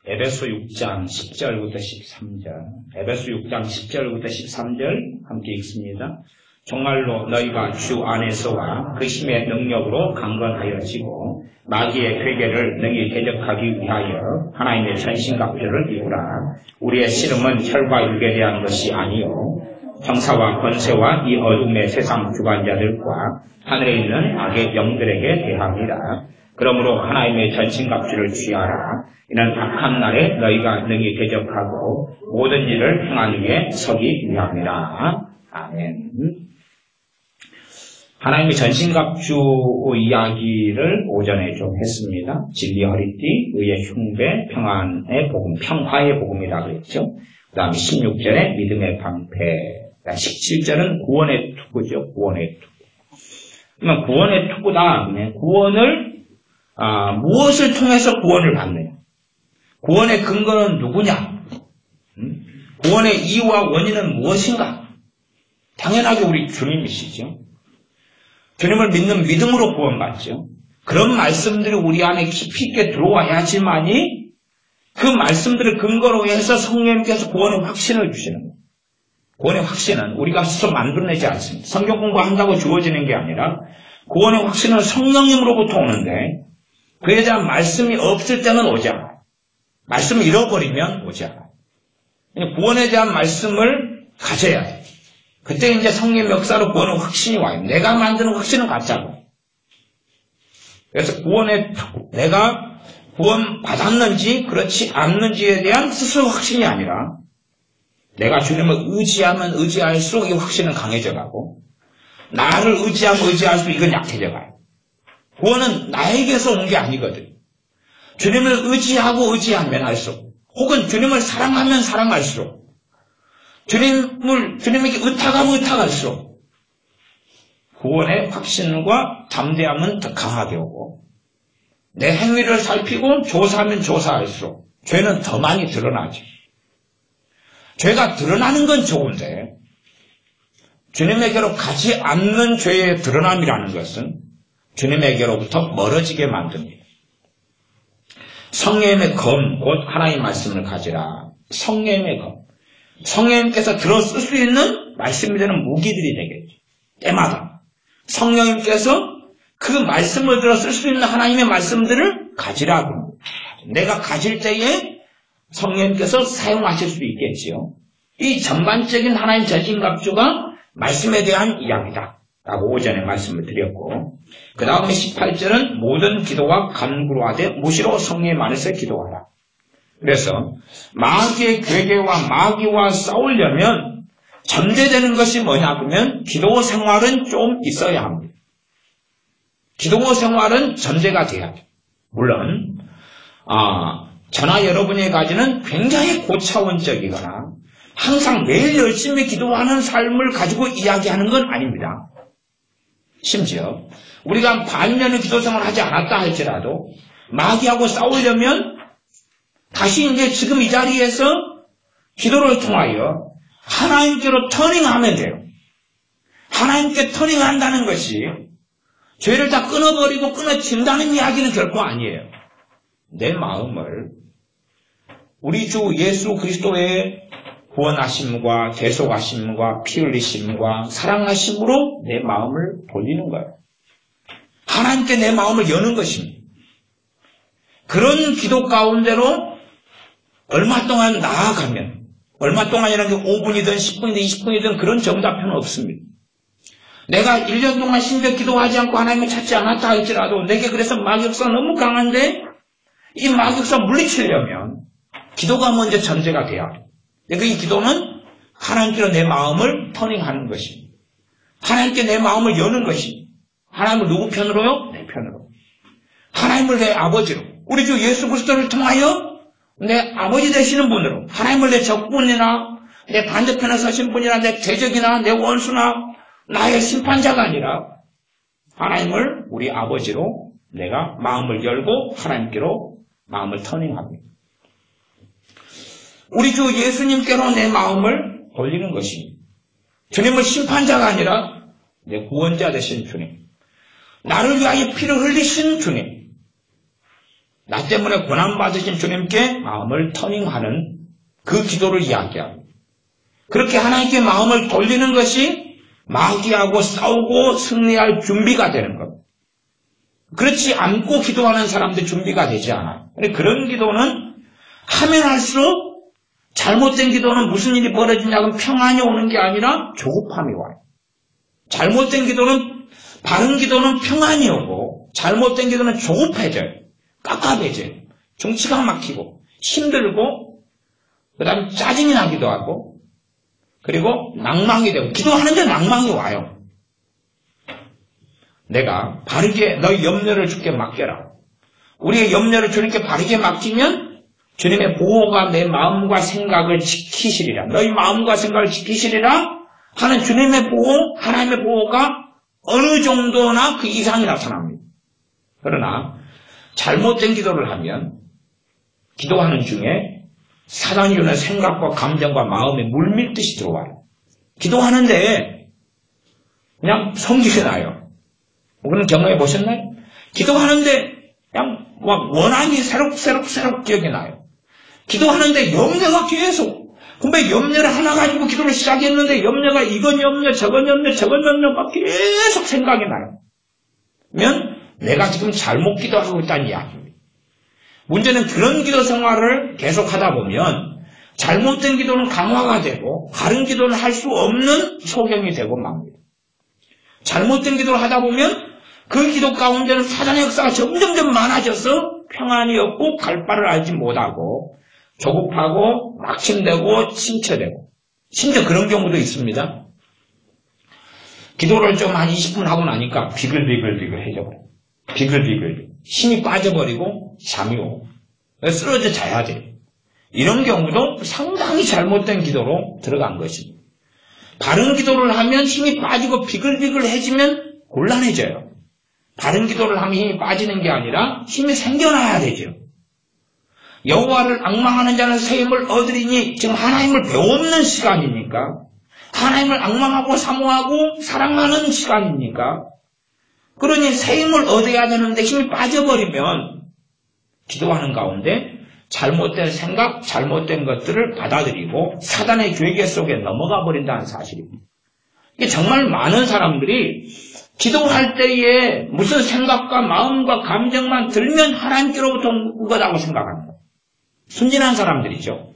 에베소 6장 10절부터 13절, 에베소 6장 10절부터 13절 함께 읽습니다. 정말로 너희가 주 안에서와 그 힘의 능력으로 강건하여지고 마귀의 괴계를 능히 대적하기 위하여 하나님의 전신갑주를 입으라. 우리의 씨름은 혈과 육에 대한 것이 아니요 정사와 권세와 이 어둠의 세상 주관자들과 하늘에 있는 악의 영들에게 대함이라. 그러므로 하나님의 전신갑주를 취하라. 이는 악한 날에 너희가 능히 대적하고 모든 일을 행한 위에 서기 위함이라. 아멘. 하나님의 전신갑주 이야기를 오전에 좀 했습니다. 진리 허리띠, 의의 흉배, 평안의 복음, 평화의 복음이라고 그랬죠. 그 다음에 16절에 믿음의 방패, 17절은 구원의 투구죠. 구원의 투구. 그러면 구원의 투구다. 구원을 무엇을 통해서 구원을 받느냐? 구원의 근거는 누구냐? 구원의 이유와 원인은 무엇인가? 당연하게 우리 주님이시죠. 주님을 믿는 믿음으로 구원받죠. 그런 말씀들이 우리 안에 깊이 있게 들어와야지만이 그 말씀들을 근거로 해서 성령님께서 구원의 확신을 주시는 거예요. 구원의 확신은 우리가 스스로 만들어내지 않습니다. 성경 공부한다고 주어지는 게 아니라 구원의 확신은 성령님으로부터 오는데 그에 대한 말씀이 없을 때는 오지 않아요. 말씀을 잃어버리면 오지 않아요. 구원에 대한 말씀을 가져야 해요. 그때 이제 성령의 역사로 구원의 확신이 와요. 내가 만드는 확신은 가짜고. 그래서 구원의 내가 구원 받았는지 그렇지 않는지에 대한 스스로 확신이 아니라 내가 주님을 의지하면 의지할수록 이 확신은 강해져가고 나를 의지하면 의지할수록 이건 약해져가요. 구원은 나에게서 온 게 아니거든. 주님을 의지하고 의지하면 할수록 혹은 주님을 사랑하면 사랑할수록 주님에게 의탁하면 의탁할수록 구원의 확신과 담대함은 더 강하게 오고 내 행위를 살피고 조사하면 조사할수록 죄는 더 많이 드러나죠. 죄가 드러나는 건 좋은데 주님에게로 가지 않는 죄의 드러남이라는 것은 주님에게로부터 멀어지게 만듭니다. 성령의 검, 곧 하나님의 말씀을 가지라. 성령의 검. 성령님께서 들어 쓸 수 있는 말씀이 되는 무기들이 되겠죠. 때마다 성령님께서 그 말씀을 들어 쓸 수 있는 하나님의 말씀들을 가지라고. 내가 가질 때에 성령님께서 사용하실 수도 있겠지요. 이 전반적인 하나님 전신갑주가 말씀에 대한 이야기다 라고 오전에 말씀을 드렸고 그 다음에 18절은 모든 기도와 간구로 하되 무시로 성령 안에서 기도하라. 그래서 마귀의 괴계와 마귀와 싸우려면 전제되는 것이 뭐냐 그러면 기도 생활은 좀 있어야 합니다. 기도 생활은 전제가 돼야 돼요. 물론 저나 여러분의 가지는 굉장히 고차원적이거나 항상 매일 열심히 기도하는 삶을 가지고 이야기하는 건 아닙니다. 심지어 우리가 반년의 기도 생활을 하지 않았다 할지라도 마귀하고 싸우려면 다시 이제 지금 이 자리에서 기도를 통하여 하나님께로 터닝하면 돼요. 하나님께 터닝한다는 것이 죄를 다 끊어버리고 끊어진다는 이야기는 결코 아니에요. 내 마음을 우리 주 예수 그리스도의 구원하심과 대속하심과 피 흘리심과 사랑하심으로 내 마음을 돌리는 거예요. 하나님께 내 마음을 여는 것입니다. 그런 기도 가운데로 얼마 동안 나아가면 얼마 동안이라는 게 5분이든 10분이든 20분이든 그런 정답표는 없습니다. 내가 1년 동안 심지어 기도하지 않고 하나님을 찾지 않았다 할지라도 내게 그래서 마귀역사가 너무 강한데 이 마귀역사 물리치려면 기도가 먼저 전제가 돼야 돼요. 이 기도는 하나님께로 내 마음을 터닝하는 것입니다. 하나님께 내 마음을 여는 것입니다. 하나님을 누구 편으로요? 내 편으로. 하나님을 내 아버지로. 우리 주 예수 그리스도를 통하여 내 아버지 되시는 분으로. 하나님을 내 적군이나 내 반대편에 서신 분이나 내 대적이나 내 원수나 나의 심판자가 아니라 하나님을 우리 아버지로 내가 마음을 열고 하나님께로 마음을 터닝합니다. 우리 주 예수님께로 내 마음을 돌리는 것입니다. 주님을 심판자가 아니라 내 구원자 되신 주님. 나를 위하여 피를 흘리신 주님. 나 때문에 고난받으신 주님께 마음을 터닝하는 그 기도를 이야기합니다. 그렇게 하나님께 마음을 돌리는 것이 마귀하고 싸우고 승리할 준비가 되는 겁니다. 그렇지 않고 기도하는 사람들 준비가 되지 않아요. 그런 기도는 하면 할수록 잘못된 기도는 무슨 일이 벌어지냐면 평안이 오는 게 아니라 조급함이 와요. 잘못된 기도는, 바른 기도는 평안이 오고 잘못된 기도는 조급해져요. 깝깝해져요. 정치가 막히고 힘들고 그 다음에 짜증이 나기도 하고 그리고 낭망이 되고 기도하는데 낭망이 와요. 내가 바르게 너희 염려를 주께 맡겨라. 우리의 염려를 주님께 바르게 맡기면 주님의 보호가 내 마음과 생각을 지키시리라. 너희 마음과 생각을 지키시리라 하는 주님의 보호, 하나님의 보호가 어느 정도나 그 이상이 나타납니다. 그러나 잘못된 기도를 하면 기도하는 중에 사단이 주는 생각과 감정과 마음에 물밀듯이 들어와요. 기도하는데 그냥 성질이 나요. 그런 경험해 보셨나요? 기도하는데 그냥 원한이 새록새록 기억이 나요. 기도하는데 염려가 계속, 근데 염려를 하나 가지고 기도를 시작했는데 염려가 이건 염려, 저건 염려가 계속 생각이 나요. 그러면 내가 지금 잘못 기도하고 있다는 이야기입니다. 문제는 그런 기도 생활을 계속 하다 보면 잘못된 기도는 강화가 되고 바른 기도는 할 수 없는 소경이 되고 맙니다. 잘못된 기도를 하다 보면 그 기도 가운데는 사단의 역사가 점점점 많아져서 평안이 없고 갈 바를 알지 못하고 조급하고 낙심되고 침체되고 심지어 그런 경우도 있습니다. 기도를 좀 한 20분 하고 나니까 비글비글해져 버려요. 비글비글 힘이 빠져버리고 잠이 오고 쓰러져 자야 돼요. 이런 경우도 상당히 잘못된 기도로 들어간 것입니다. 바른 기도를 하면 힘이 빠지고 비글비글해지면 곤란해져요. 바른 기도를 하면 힘이 빠지는 게 아니라 힘이 생겨나야 되죠. 여호와를 앙망하는 자는 새 힘을 얻으리니 지금 하나님을 배우는 시간이니까 하나님을 앙망하고 사모하고 사랑하는 시간이니까 그러니 새 힘을 얻어야 되는데 힘이 빠져버리면 기도하는 가운데 잘못된 생각, 잘못된 것들을 받아들이고 사단의 괴계 속에 넘어가 버린다는 사실입니다. 이게 정말 많은 사람들이 기도할 때에 무슨 생각과 마음과 감정만 들면 하나님께로부터 온 거라고 생각합니다. 순진한 사람들이죠.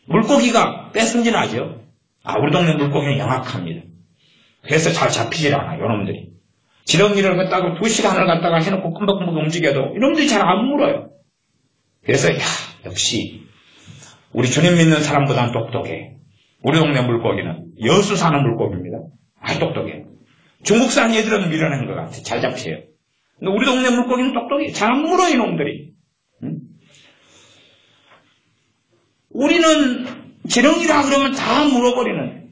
물고기가 꽤 순진하죠. 우리 동네 물고기는 영악합니다. 그래서 잘 잡히질 않아요, 이놈들이. 지렁이를 갖다가 2시간을 갖다가 해놓고 끔박끔박 움직여도 이놈들이 잘 안 물어요. 그래서 역시 우리 주님 믿는 사람보다는 똑똑해. 우리 동네 물고기는 여수 사는 물고기입니다. 똑똑해. 중국산 얘들은 밀어낸 것 같아. 잘 잡혀요. 근데 우리 동네 물고기는 똑똑해. 잘 안 물어 이놈들이. 우리는 지렁이라 그러면 다 물어버리는.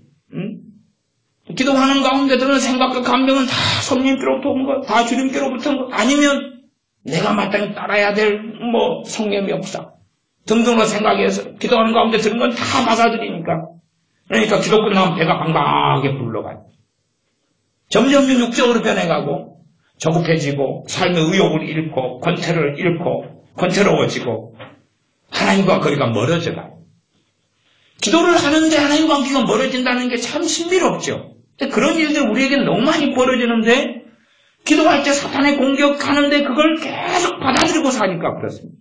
기도하는 가운데 드는 생각과 감정은 다 성령께로부터 온 것, 다 주님께로부터 온 것, 아니면 내가 마땅히 따라야 될 성령의 역사 등등으로 생각해서 기도하는 가운데 들은 건 다 받아들이니까. 그러니까 기도 끝나면 배가 방방하게 불러가요. 점점 육적으로 변해가고 조급해지고 삶의 의욕을 잃고 권태를 잃고 권태로워지고 하나님과 거리가 멀어져가요. 기도를 하는데 하나님과 관계가 멀어진다는 게 참 신비롭죠. 그런 일들 우리에게 너무 많이 벌어지는데 기도할 때 사탄의 공격하는데 그걸 계속 받아들이고 사니까 그렇습니다.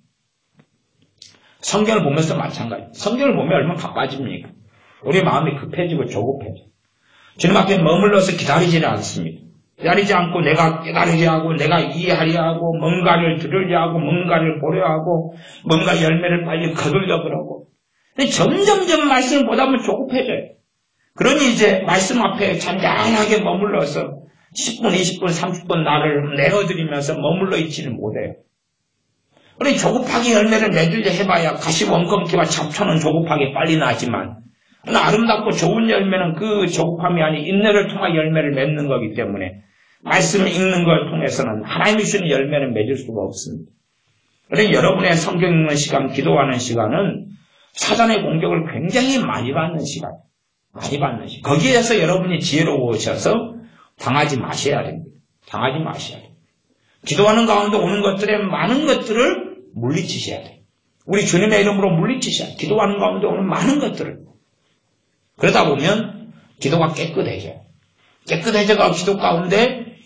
성경을 보면서 마찬가지. 성경을 보면 얼마나 바빠집니까? 우리 마음이 급해지고 조급해져. 주님 앞에 머물러서 기다리지는 않습니다. 기다리지 않고 내가 깨달으려 하고 내가 이해하려 하고 뭔가를 들으려 하고 뭔가를 보려 하고 뭔가 열매를 빨리 거두려 그러고 점점점 말씀을 보다 보면 조급해져요. 그러니 이제 말씀 앞에 잔잔하게 머물러서 10분, 20분, 30분 나를 내어드리면서 머물러 있지는 못해요. 그러니 조급하게 열매를 맺으려 해봐야 가시원금기와 잡초는 조급하게 빨리 나지만 아름답고 좋은 열매는 그 조급함이 아닌 인내를 통한 열매를 맺는 거기 때문에 말씀을 읽는 걸 통해서는 하나님이 주시는 열매를 맺을 수가 없습니다. 그러니 여러분의 성경 읽는 시간, 기도하는 시간은 사단의 공격을 굉장히 많이 받는 시간. 거기에서 여러분이 지혜로우셔서 당하지 마셔야 됩니다. 당하지 마셔야 됩니다. 기도하는 가운데 오는 것들의 많은 것들을 물리치셔야 돼요. 우리 주님의 이름으로 물리치셔야 돼요. 기도하는 가운데 오는 많은 것들을. 그러다 보면 기도가 깨끗해져요. 깨끗해져가 기도 가운데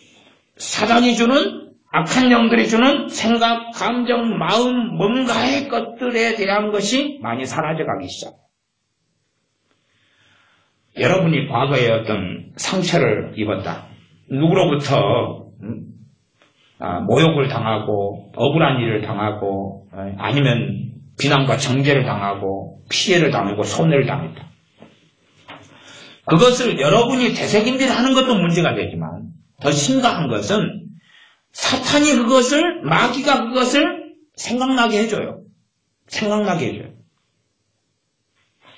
사단이 주는 악한 영들이 주는 생각, 감정, 마음, 뭔가의 것들에 대한 것이 많이 사라져가기 시작해요. 여러분이 과거에 어떤 상처를 입었다. 누구로부터 모욕을 당하고 억울한 일을 당하고 아니면 비난과 정죄를 당하고 피해를 당하고 손해를 당했다. 그것을 여러분이 되새김질하는 것도 문제가 되지만 더 심각한 것은 사탄이 그것을, 마귀가 그것을 생각나게 해줘요. 생각나게 해줘요.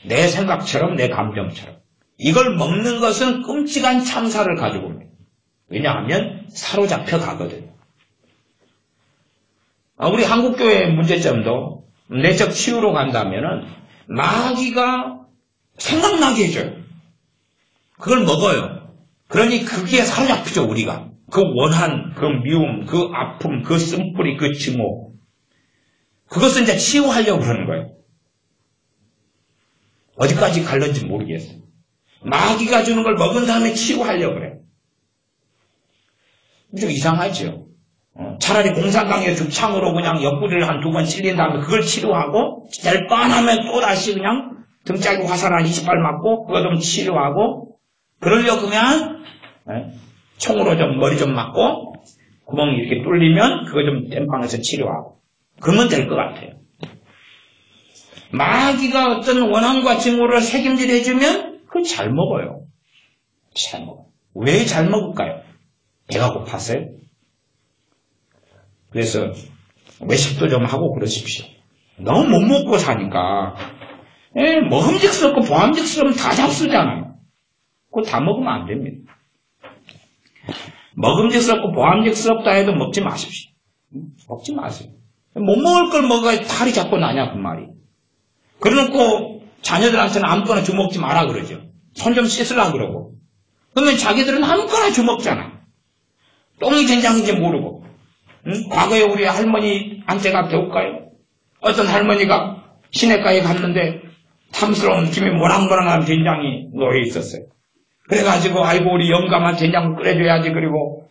내 생각처럼, 내 감정처럼. 이걸 먹는 것은 끔찍한 참사를 가지고 옵니다. 왜냐하면 사로잡혀 가거든요. 우리 한국교회의 문제점도 내적 치유로 간다면은 마귀가 생각나게 해줘요. 그걸 먹어요. 그러니 그게 사로잡히죠, 우리가. 그 원한, 그 미움, 그 아픔, 그 쓴뿌리, 그 증오. 그것을 이제 치유하려고 그러는 거예요. 어디까지 갈는지 모르겠어요. 마귀가 주는 걸 먹은 다음에 치유하려고 그래요. 좀 이상하죠. 차라리 공산당의 죽창으로 그냥 옆구리를 한 2번 찔린 다음에 그걸 치료하고 될 뻔하면 또다시 그냥 등짝에 화살 한 20발 맞고 그거 좀 치료하고 그러려고 그러면 총으로 좀 머리 좀 맞고 구멍이 이렇게 뚫리면 그거 좀 땜빵해서 치료하고 그러면 될 것 같아요. 마귀가 어떤 원한과 증오를 책임질 해주면 그거 잘 먹어요. 잘 먹어요. 왜 잘 먹을까요? 배가 고팠어요? 그래서 외식도 좀 하고 그러십시오. 너무 못 먹고 사니까 먹음직스럽고 보암직스러우면 다 잡수잖아요. 그거 다 먹으면 안 됩니다. 먹음직스럽고 보암직스럽다 해도 먹지 마십시오. 먹지 마세요. 못 먹을 걸 먹어야 탈이 자꾸 나냐 그 말이. 그래놓고 자녀들한테는 아무거나 주먹지 마라 그러죠. 손 좀 씻으라 그러고. 그러면 자기들은 아무거나 주먹잖아. 똥이 된장인지 모르고. 과거에 우리 할머니한테가 배울까요? 어떤 할머니가 시내가에 갔는데 탐스러운 김이 모락모락한 된장이 놓여 있었어요. 그래가지고 아이고 우리 영감한 된장국 끓여줘야지 그리고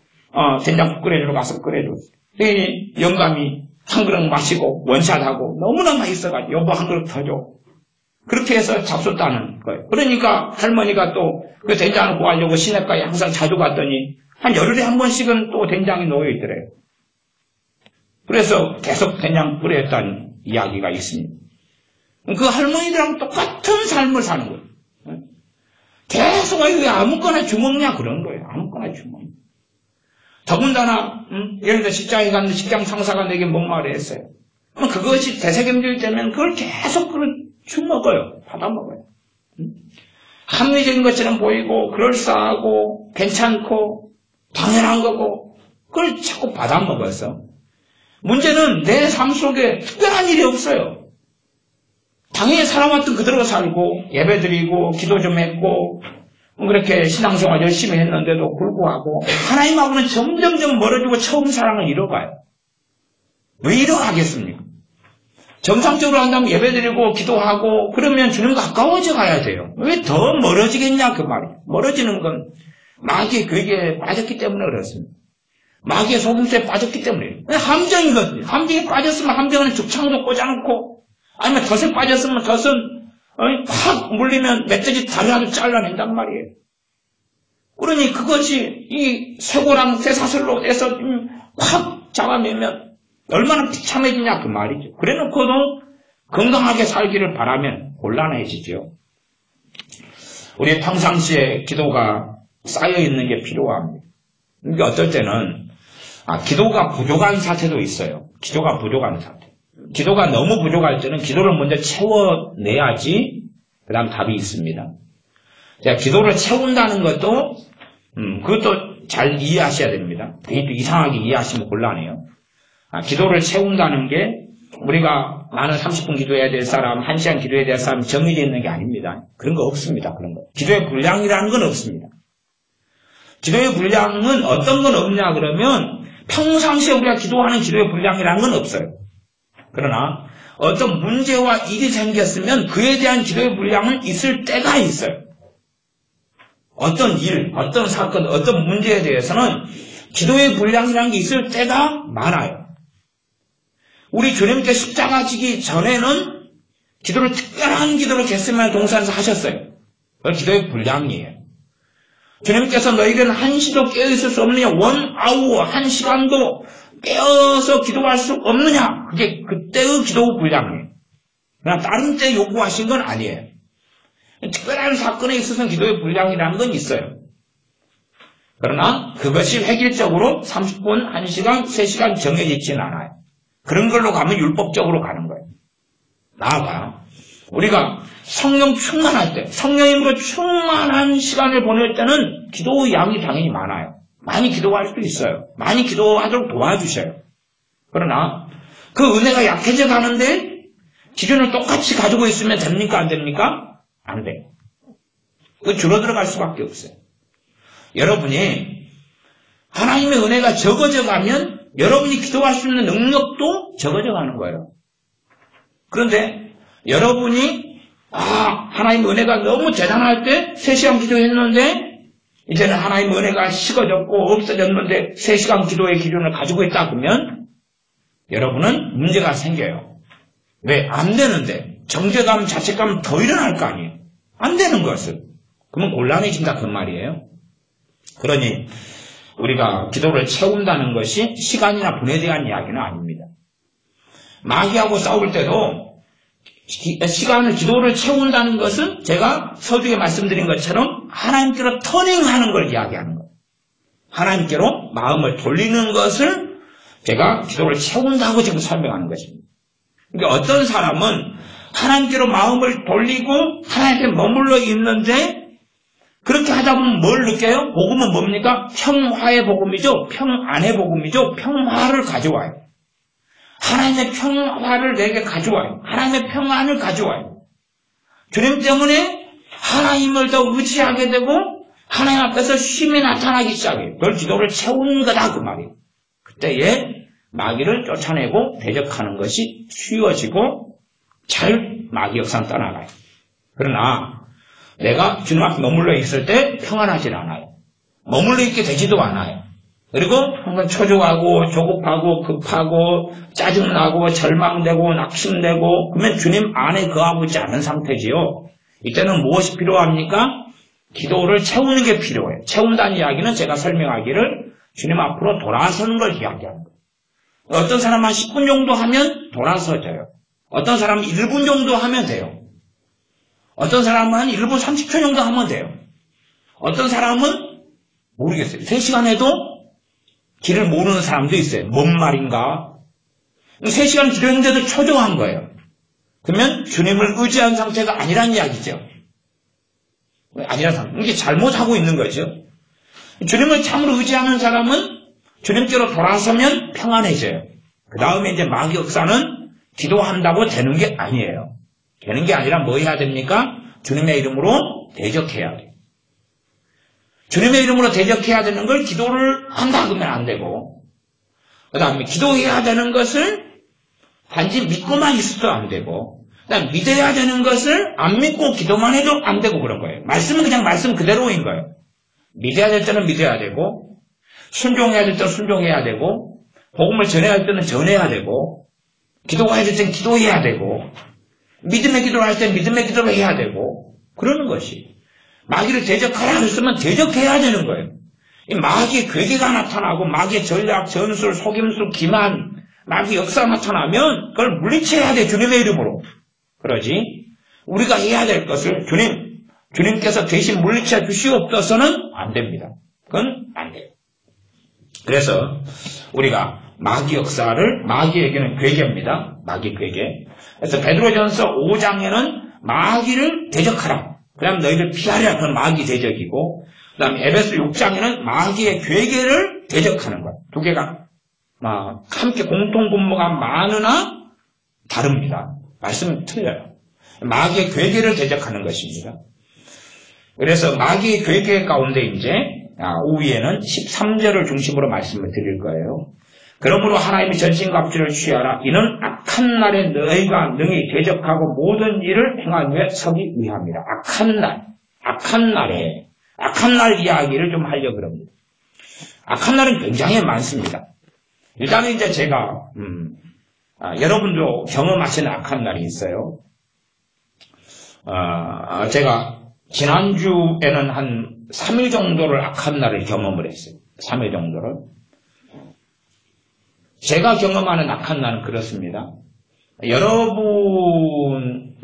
된장국 끓여주러 가서 끓여줬어요. 그러니 영감이 한 그릇 마시고 원샷하고 너무나 맛있어가지고 여보 한 그릇 더 줘. 그렇게 해서 잡숫다는 거예요. 그러니까 할머니가 또 그 된장을 구하려고 시내가에 항상 자주 갔더니 한 열흘에 한 번씩은 또 된장이 놓여 있더래요. 그래서 계속 된장 끓였다는 이야기가 있습니다. 그 할머니들하고 똑같은 삶을 사는 거예요. 계속 왜 아무거나 주먹냐 그런 거예요. 아무거나 주먹. 더군다나 예를 들어 직장에 갔는데 직장 상사가 내게 뭔 말을 했어요. 그럼 그것이 되새김질 되면 그걸 계속 주먹어요. 받아먹어요. 합리적인 것처럼 보이고 그럴싸하고 괜찮고 당연한 거고 그걸 자꾸 받아먹어서 문제는 내 삶 속에 특별한 일이 없어요. 당연히 살아왔던 그대로 살고 예배드리고 기도 좀 했고 그렇게 신앙생활 열심히 했는데도 불구하고 하나님하고는 점점점 멀어지고 처음 사랑을 잃어가요. 왜 잃어가겠습니까? 정상적으로 한다면 예배드리고 기도하고 그러면 주님 가까워져 가야 돼요. 왜 더 멀어지겠냐 그 말이에요. 멀어지는 건 마귀의 괴계에 빠졌기 때문에 그렇습니다. 마귀의 속임수에 빠졌기 때문에 함정이거든요. 함정에 빠졌으면 함정은 죽창도 꽂아놓고 아니면 덫에 빠졌으면 덫은 확 물리면 멧돼지 다리라도 잘라낸단 말이에요. 그러니 그것이 이 쇠고랑 쇠사슬로 해서 확 잡아내면 얼마나 비참해지냐 그 말이죠. 그래놓고도 건강하게 살기를 바라면 곤란해지죠. 우리 평상시에 기도가 쌓여있는 게 필요합니다. 그러니까 어떨 때는 기도가 부족한 사태도 있어요. 기도가 부족한 사태. 기도가 너무 부족할 때는 기도를 먼저 채워내야지 그 다음 답이 있습니다. 자, 기도를 채운다는 것도 그것도 잘 이해하셔야 됩니다. 그게 또 이상하게 이해하시면 곤란해요. 기도를 채운다는 게 우리가 나는 30분 기도해야 될 사람, 1시간 기도해야 될 사람 정해져 있는 게 아닙니다. 그런 거 없습니다. 그런 거. 기도의 분량이라는 건 없습니다. 기도의 분량은 어떤 건 없냐 그러면 평상시에 우리가 기도하는 기도의 분량이라는 건 없어요. 그러나 어떤 문제와 일이 생겼으면 그에 대한 기도의 분량은 있을 때가 있어요. 어떤 일, 어떤 사건, 어떤 문제에 대해서는 기도의 분량이라는 게 있을 때가 많아요. 우리 주님께 십자가 지기 전에는 기도를 특별한 기도를 겟세마네 동산에서 하셨어요. 그건 기도의 분량이에요. 주님께서 너희들은 한시도 깨어있을 수 없느냐, 1 아워, 1시간도 깨어서 기도할 수 없느냐, 그게 그때의 기도 분량이에요. 그러나 다른 때 요구하신 건 아니에요. 특별한 사건에 있어서는 기도의 분량이라는 건 있어요. 그러나 그것이 획일적으로 30분, 1시간, 3시간 정해지지는 않아요. 그런 걸로 가면 율법적으로 가는 거예요. 나아가 우리가 성령 충만할 때, 성령님으로 충만한 시간을 보낼 때는 기도의 양이 당연히 많아요. 많이 기도할 수 있어요. 많이 기도하도록 도와주셔요. 그러나 그 은혜가 약해져 가는데 기준을 똑같이 가지고 있으면 됩니까? 안 됩니까? 안 돼요. 그 줄어들어 갈 수밖에 없어요. 여러분이 하나님의 은혜가 적어져 가면 여러분이 기도할 수 있는 능력도 적어져 가는 거예요. 그런데 여러분이 하나님의 은혜가 너무 대단할 때 3시간 기도했는데 이제는 하나님의 은혜가 식어졌고 없어졌는데 3시간 기도의 기준을 가지고 있다 그러면 여러분은 문제가 생겨요. 왜? 안 되는데 정죄감, 자책감 더 일어날 거 아니에요. 안 되는 것을. 그러면 곤란해진다 그 말이에요. 그러니 우리가 기도를 채운다는 것이 시간이나 분에 대한 이야기는 아닙니다. 마귀하고 싸울 때도 시간을, 기도를 채운다는 것은 제가 서두에 말씀드린 것처럼 하나님께로 터닝하는 걸 이야기하는 거예요. 하나님께로 마음을 돌리는 것을 제가 기도를 채운다고 지금 설명하는 것입니다. 그러니까 어떤 사람은 하나님께로 마음을 돌리고 하나님께 머물러 있는데 그렇게 하다 보면 뭘 느껴요? 복음은 뭡니까? 평화의 복음이죠. 평안의 복음이죠. 평화를 가져와요. 하나님의 평화를 내게 가져와요. 하나님의 평안을 가져와요. 주님 때문에 하나님을 더 의지하게 되고 하나님 앞에서 쉼이 나타나기 시작해요. 그걸 기도를 채우는 거다 그 말이에요. 그때에 마귀를 쫓아내고 대적하는 것이 쉬워지고 잘 마귀 역사는 떠나가요. 그러나 내가 주님 앞에 머물러 있을 때 평안하지 않아요. 머물러 있게 되지도 않아요. 그리고 항상 초조하고 조급하고 급하고 짜증나고 절망되고 낙심되고 그러면 주님 안에 거하고 있지 않은 상태지요. 이때는 무엇이 필요합니까? 기도를 채우는 게 필요해요. 채운다는 이야기는 제가 설명하기를 주님 앞으로 돌아서는 걸 이야기하는 거예요. 어떤 사람은 한 10분 정도 하면 돌아서져요. 어떤 사람은 1분 정도 하면 돼요. 어떤 사람은 한 1분 30초 정도 하면 돼요. 어떤 사람은 모르겠어요. 3시간 해도 길을 모르는 사람도 있어요. 뭔 말인가? 3시간 기도했는데도 초조한 거예요. 그러면 주님을 의지한 상태가 아니란 이야기죠. 아니란 상태. 이게 잘못하고 있는 거죠. 주님을 참으로 의지하는 사람은 주님께로 돌아서면 평안해져요. 그 다음에 이제 마귀 역사는 기도한다고 되는 게 아니에요. 되는 게 아니라 뭐 해야 됩니까? 주님의 이름으로 대적해야 돼요. 주님의 이름으로 대적해야 되는 걸 기도를 한다 그러면 안 되고, 그 다음에 기도해야 되는 것을 단지 믿고만 있어도 안 되고, 그 다음에 믿어야 되는 것을 안 믿고 기도만 해도 안 되고 그런 거예요. 말씀은 그냥 말씀 그대로인 거예요. 믿어야 될 때는 믿어야 되고, 순종해야 될 때는 순종해야 되고, 복음을 전해야 할 때는 전해야 되고, 기도해야 될 때는 기도해야 되고, 믿음의 기도를 할 때는 믿음의 기도를 해야 되고, 그러는 것이. 마귀를 대적하라 했으면 대적해야 되는 거예요. 이 마귀의 괴계가 나타나고 마귀의 전략, 전술, 속임수, 기만, 마귀 역사가 나타나면 그걸 물리쳐야 돼. 주님의 이름으로. 그러지 우리가 해야 될 것을 주님께서 대신 물리쳐 주시옵소서는 안 됩니다. 그건 안 돼요. 그래서 우리가 마귀 역사를, 마귀에게는 괴계입니다. 마귀 괴계. 그래서 베드로전서 5장에는 마귀를 대적하라. 그 다음 너희를 피하랴. 그건 마귀 대적이고, 그 다음에 에베소 6장에는 마귀의 괴계를 대적하는 것. 두 개가 함께 공통 분모가 많으나 다릅니다. 말씀은 틀려요. 마귀의 괴계를 대적하는 것입니다. 그래서 마귀의 괴계 가운데 이제 오후에는 13절을 중심으로 말씀을 드릴 거예요. 그러므로 하나님의 전신갑주를 취하라. 이는 악한 날에 너희가 능히 대적하고 모든 일을 행하기 위해 서기 위함이라. 악한 날 이야기를 좀 하려고 합니다. 악한 날은 굉장히 많습니다. 일단은 이제 제가 여러분도 경험하시는 악한 날이 있어요. 제가 지난주에는 한 3일 정도를 악한 날을 경험을 했어요. 3일 정도를. 제가 경험하는 악한 날은 그렇습니다. 여러분,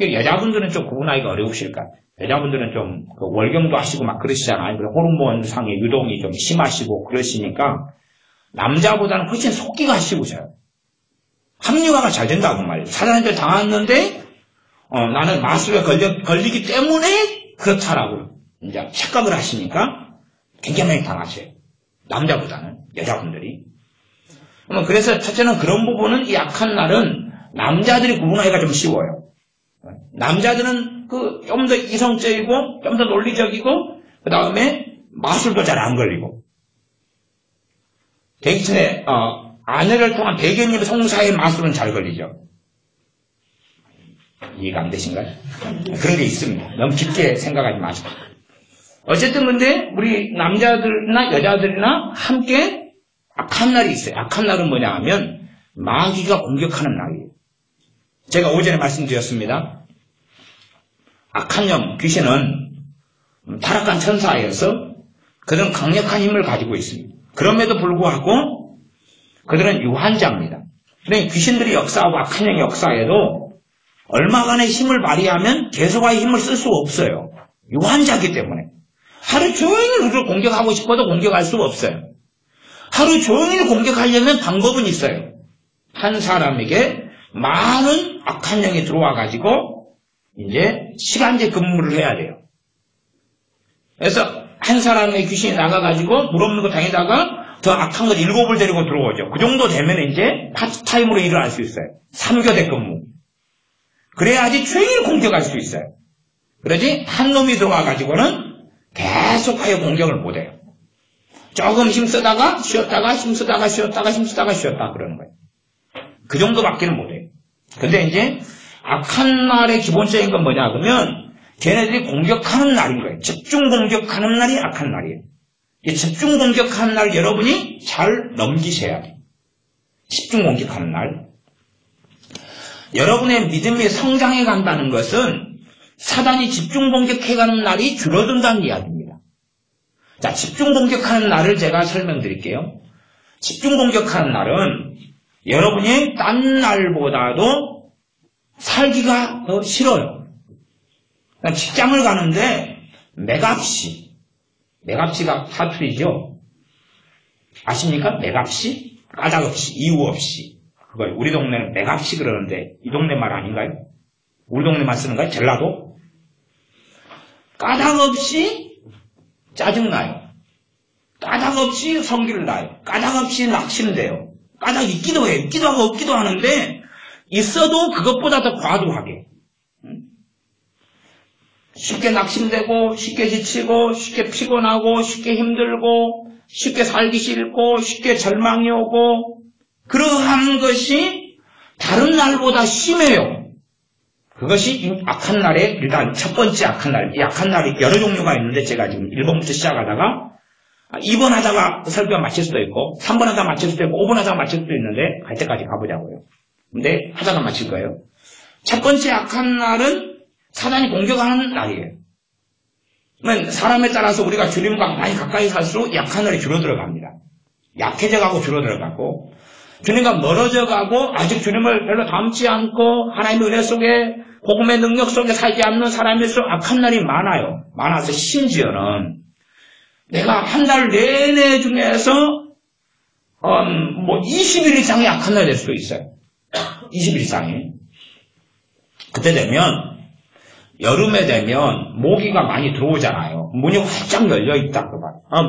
여자분들은 좀 구분하기가 어려우실 것 같아요. 여자분들은 좀 월경도 하시고 막 그러시잖아요. 호르몬상의 유동이 좀 심하시고 그러시니까 남자보다는 훨씬 속기가 쉬우셔요. 합리화가 잘 된다고 말이에요. 사단한테 당했는데 나는 마술에 걸리기 때문에 그렇다라고 이제 착각을 하시니까 굉장히 당하셔요. 남자보다는 여자분들이. 그래서 첫째는 그런 부분은 이 악한 날은 남자들이 구분하기가 좀 쉬워요. 남자들은 좀 더 이성적이고 좀 더 논리적이고 그 다음에 마술도 잘 안 걸리고 되기 전에 아내를 통한 대개님의 송사의 마술은 잘 걸리죠. 이해가 안 되신가요? 그런 게 있습니다. 너무 깊게 생각하지 마시고. 어쨌든 근데 우리 남자들이나 여자들이나 함께 악한 날이 있어요. 악한 날은 뭐냐 하면 마귀가 공격하는 날이에요. 제가 오전에 말씀드렸습니다. 악한 영, 귀신은 타락한 천사에서 그들은 강력한 힘을 가지고 있습니다. 그럼에도 불구하고 그들은 유한자입니다. 그러니까 귀신들이 역사하고 악한 영이 역사해도 얼마간의 힘을 발휘하면 계속의 힘을 쓸 수 없어요. 유한자이기 때문에. 하루 종일 우리를 공격하고 싶어도 공격할 수가 없어요. 하루 종일 공격하려면 방법은 있어요. 한 사람에게 많은 악한 영이 들어와가지고 이제 시간제 근무를 해야 돼요. 그래서 한 사람의 귀신이 나가가지고 물 없는 거 다니다가 더 악한 것 7을 데리고 들어오죠. 그 정도 되면 이제 파트타임으로 일을 할 수 있어요. 3교대 근무. 그래야지 종일 공격할 수 있어요. 그러지 한 놈이 들어와가지고는 계속하여 공격을 못해요. 조금 힘쓰다가 쉬었다가 힘쓰다가 쉬었다가 힘쓰다가 쉬었다 그러는 거예요. 그 정도밖에는 못해요. 근데 이제 악한 날의 기본적인 건 뭐냐 그러면 걔네들이 공격하는 날인 거예요. 집중 공격하는 날이 악한 날이에요. 이 집중 공격하는 날 여러분이 잘 넘기셔야 돼요. 집중 공격하는 날. 여러분의 믿음이 성장해 간다는 것은 사단이 집중 공격해가는 날이 줄어든다는 이야기입니다. 자, 집중 공격하는 날을 제가 설명드릴게요. 집중 공격하는 날은 여러분이 딴 날보다도 살기가 더 싫어요. 직장을 가는데 매갑시가 사투리죠. 아십니까? 매갑시? 까닭없이, 이유 없이. 그걸 우리 동네는 매갑시 그러는데 이 동네 말 아닌가요? 우리 동네 말 쓰는가요? 전라도? 까닭없이 짜증나요. 까닭없이 성기를 나요. 까닭없이 낚시는 돼요. 까닭 있기도 해요. 있기도 하고 없기도 하는데 있어도 그것보다 더 과도하게. 쉽게 낙심되고 쉽게 지치고 쉽게 피곤하고 쉽게 힘들고 쉽게 살기 싫고 쉽게 절망이 오고 그러한 것이 다른 날보다 심해요. 그것이 악한 날의 일단 첫 번째 악한 날. 이 악한 날이 여러 종류가 있는데 제가 지금 1번부터 시작하다가 2번 하다가 설교 마칠 수도 있고 3번 하다가 마칠 수도 있고 5번 하다가 마칠 수도 있는데 갈 때까지 가보자고요. 근데 하다가 마칠 거예요. 첫 번째 악한 날은 사단이 공격하는 날이에요. 사람에 따라서 우리가 주님과 많이 가까이 살수록 약한 날이 줄어들어갑니다. 약해져가고 줄어들어가고 주님과 멀어져가고 아직 주님을 별로 닮지 않고 하나님의 은혜 속에 복음의 능력 속에 살지 않는 사람일수록 악한 날이 많아요. 많아서 심지어는 내가 한 달 내내 중에서 20일 이상의 악한 날이 될 수도 있어요. 20일 이상이. 그때 되면 여름에 되면 모기가 많이 들어오잖아요. 문이 활짝 열려있다.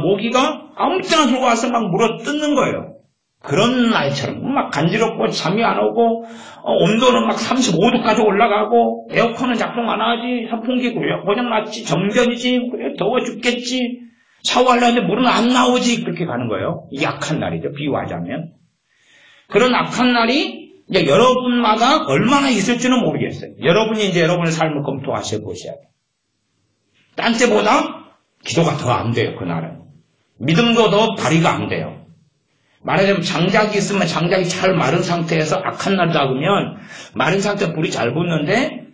모기가 아무 때나 들어와서 막 물어 뜯는 거예요. 그런 날처럼 막 간지럽고 잠이 안 오고 온도는 막 35도까지 올라가고 에어컨은 작동 안 하지 선풍기 고장났지 정전이지 그래 더워 죽겠지 샤워하려는데 물은 안 나오지. 그렇게 가는 거예요. 이게 악한 날이죠. 비유하자면. 그런 악한 날이 이제 여러분마다 얼마나 있을지는 모르겠어요. 여러분이 이제 여러분의 삶을 검토하셔 보셔야 돼요. 딴 때보다 기도가 더 안 돼요. 그날은. 믿음도 더 발휘가 안 돼요. 말하자면 장작이 있으면 장작이 잘 마른 상태에서 악한 날이 닿으면 마른 상태에 불이 잘 붙는데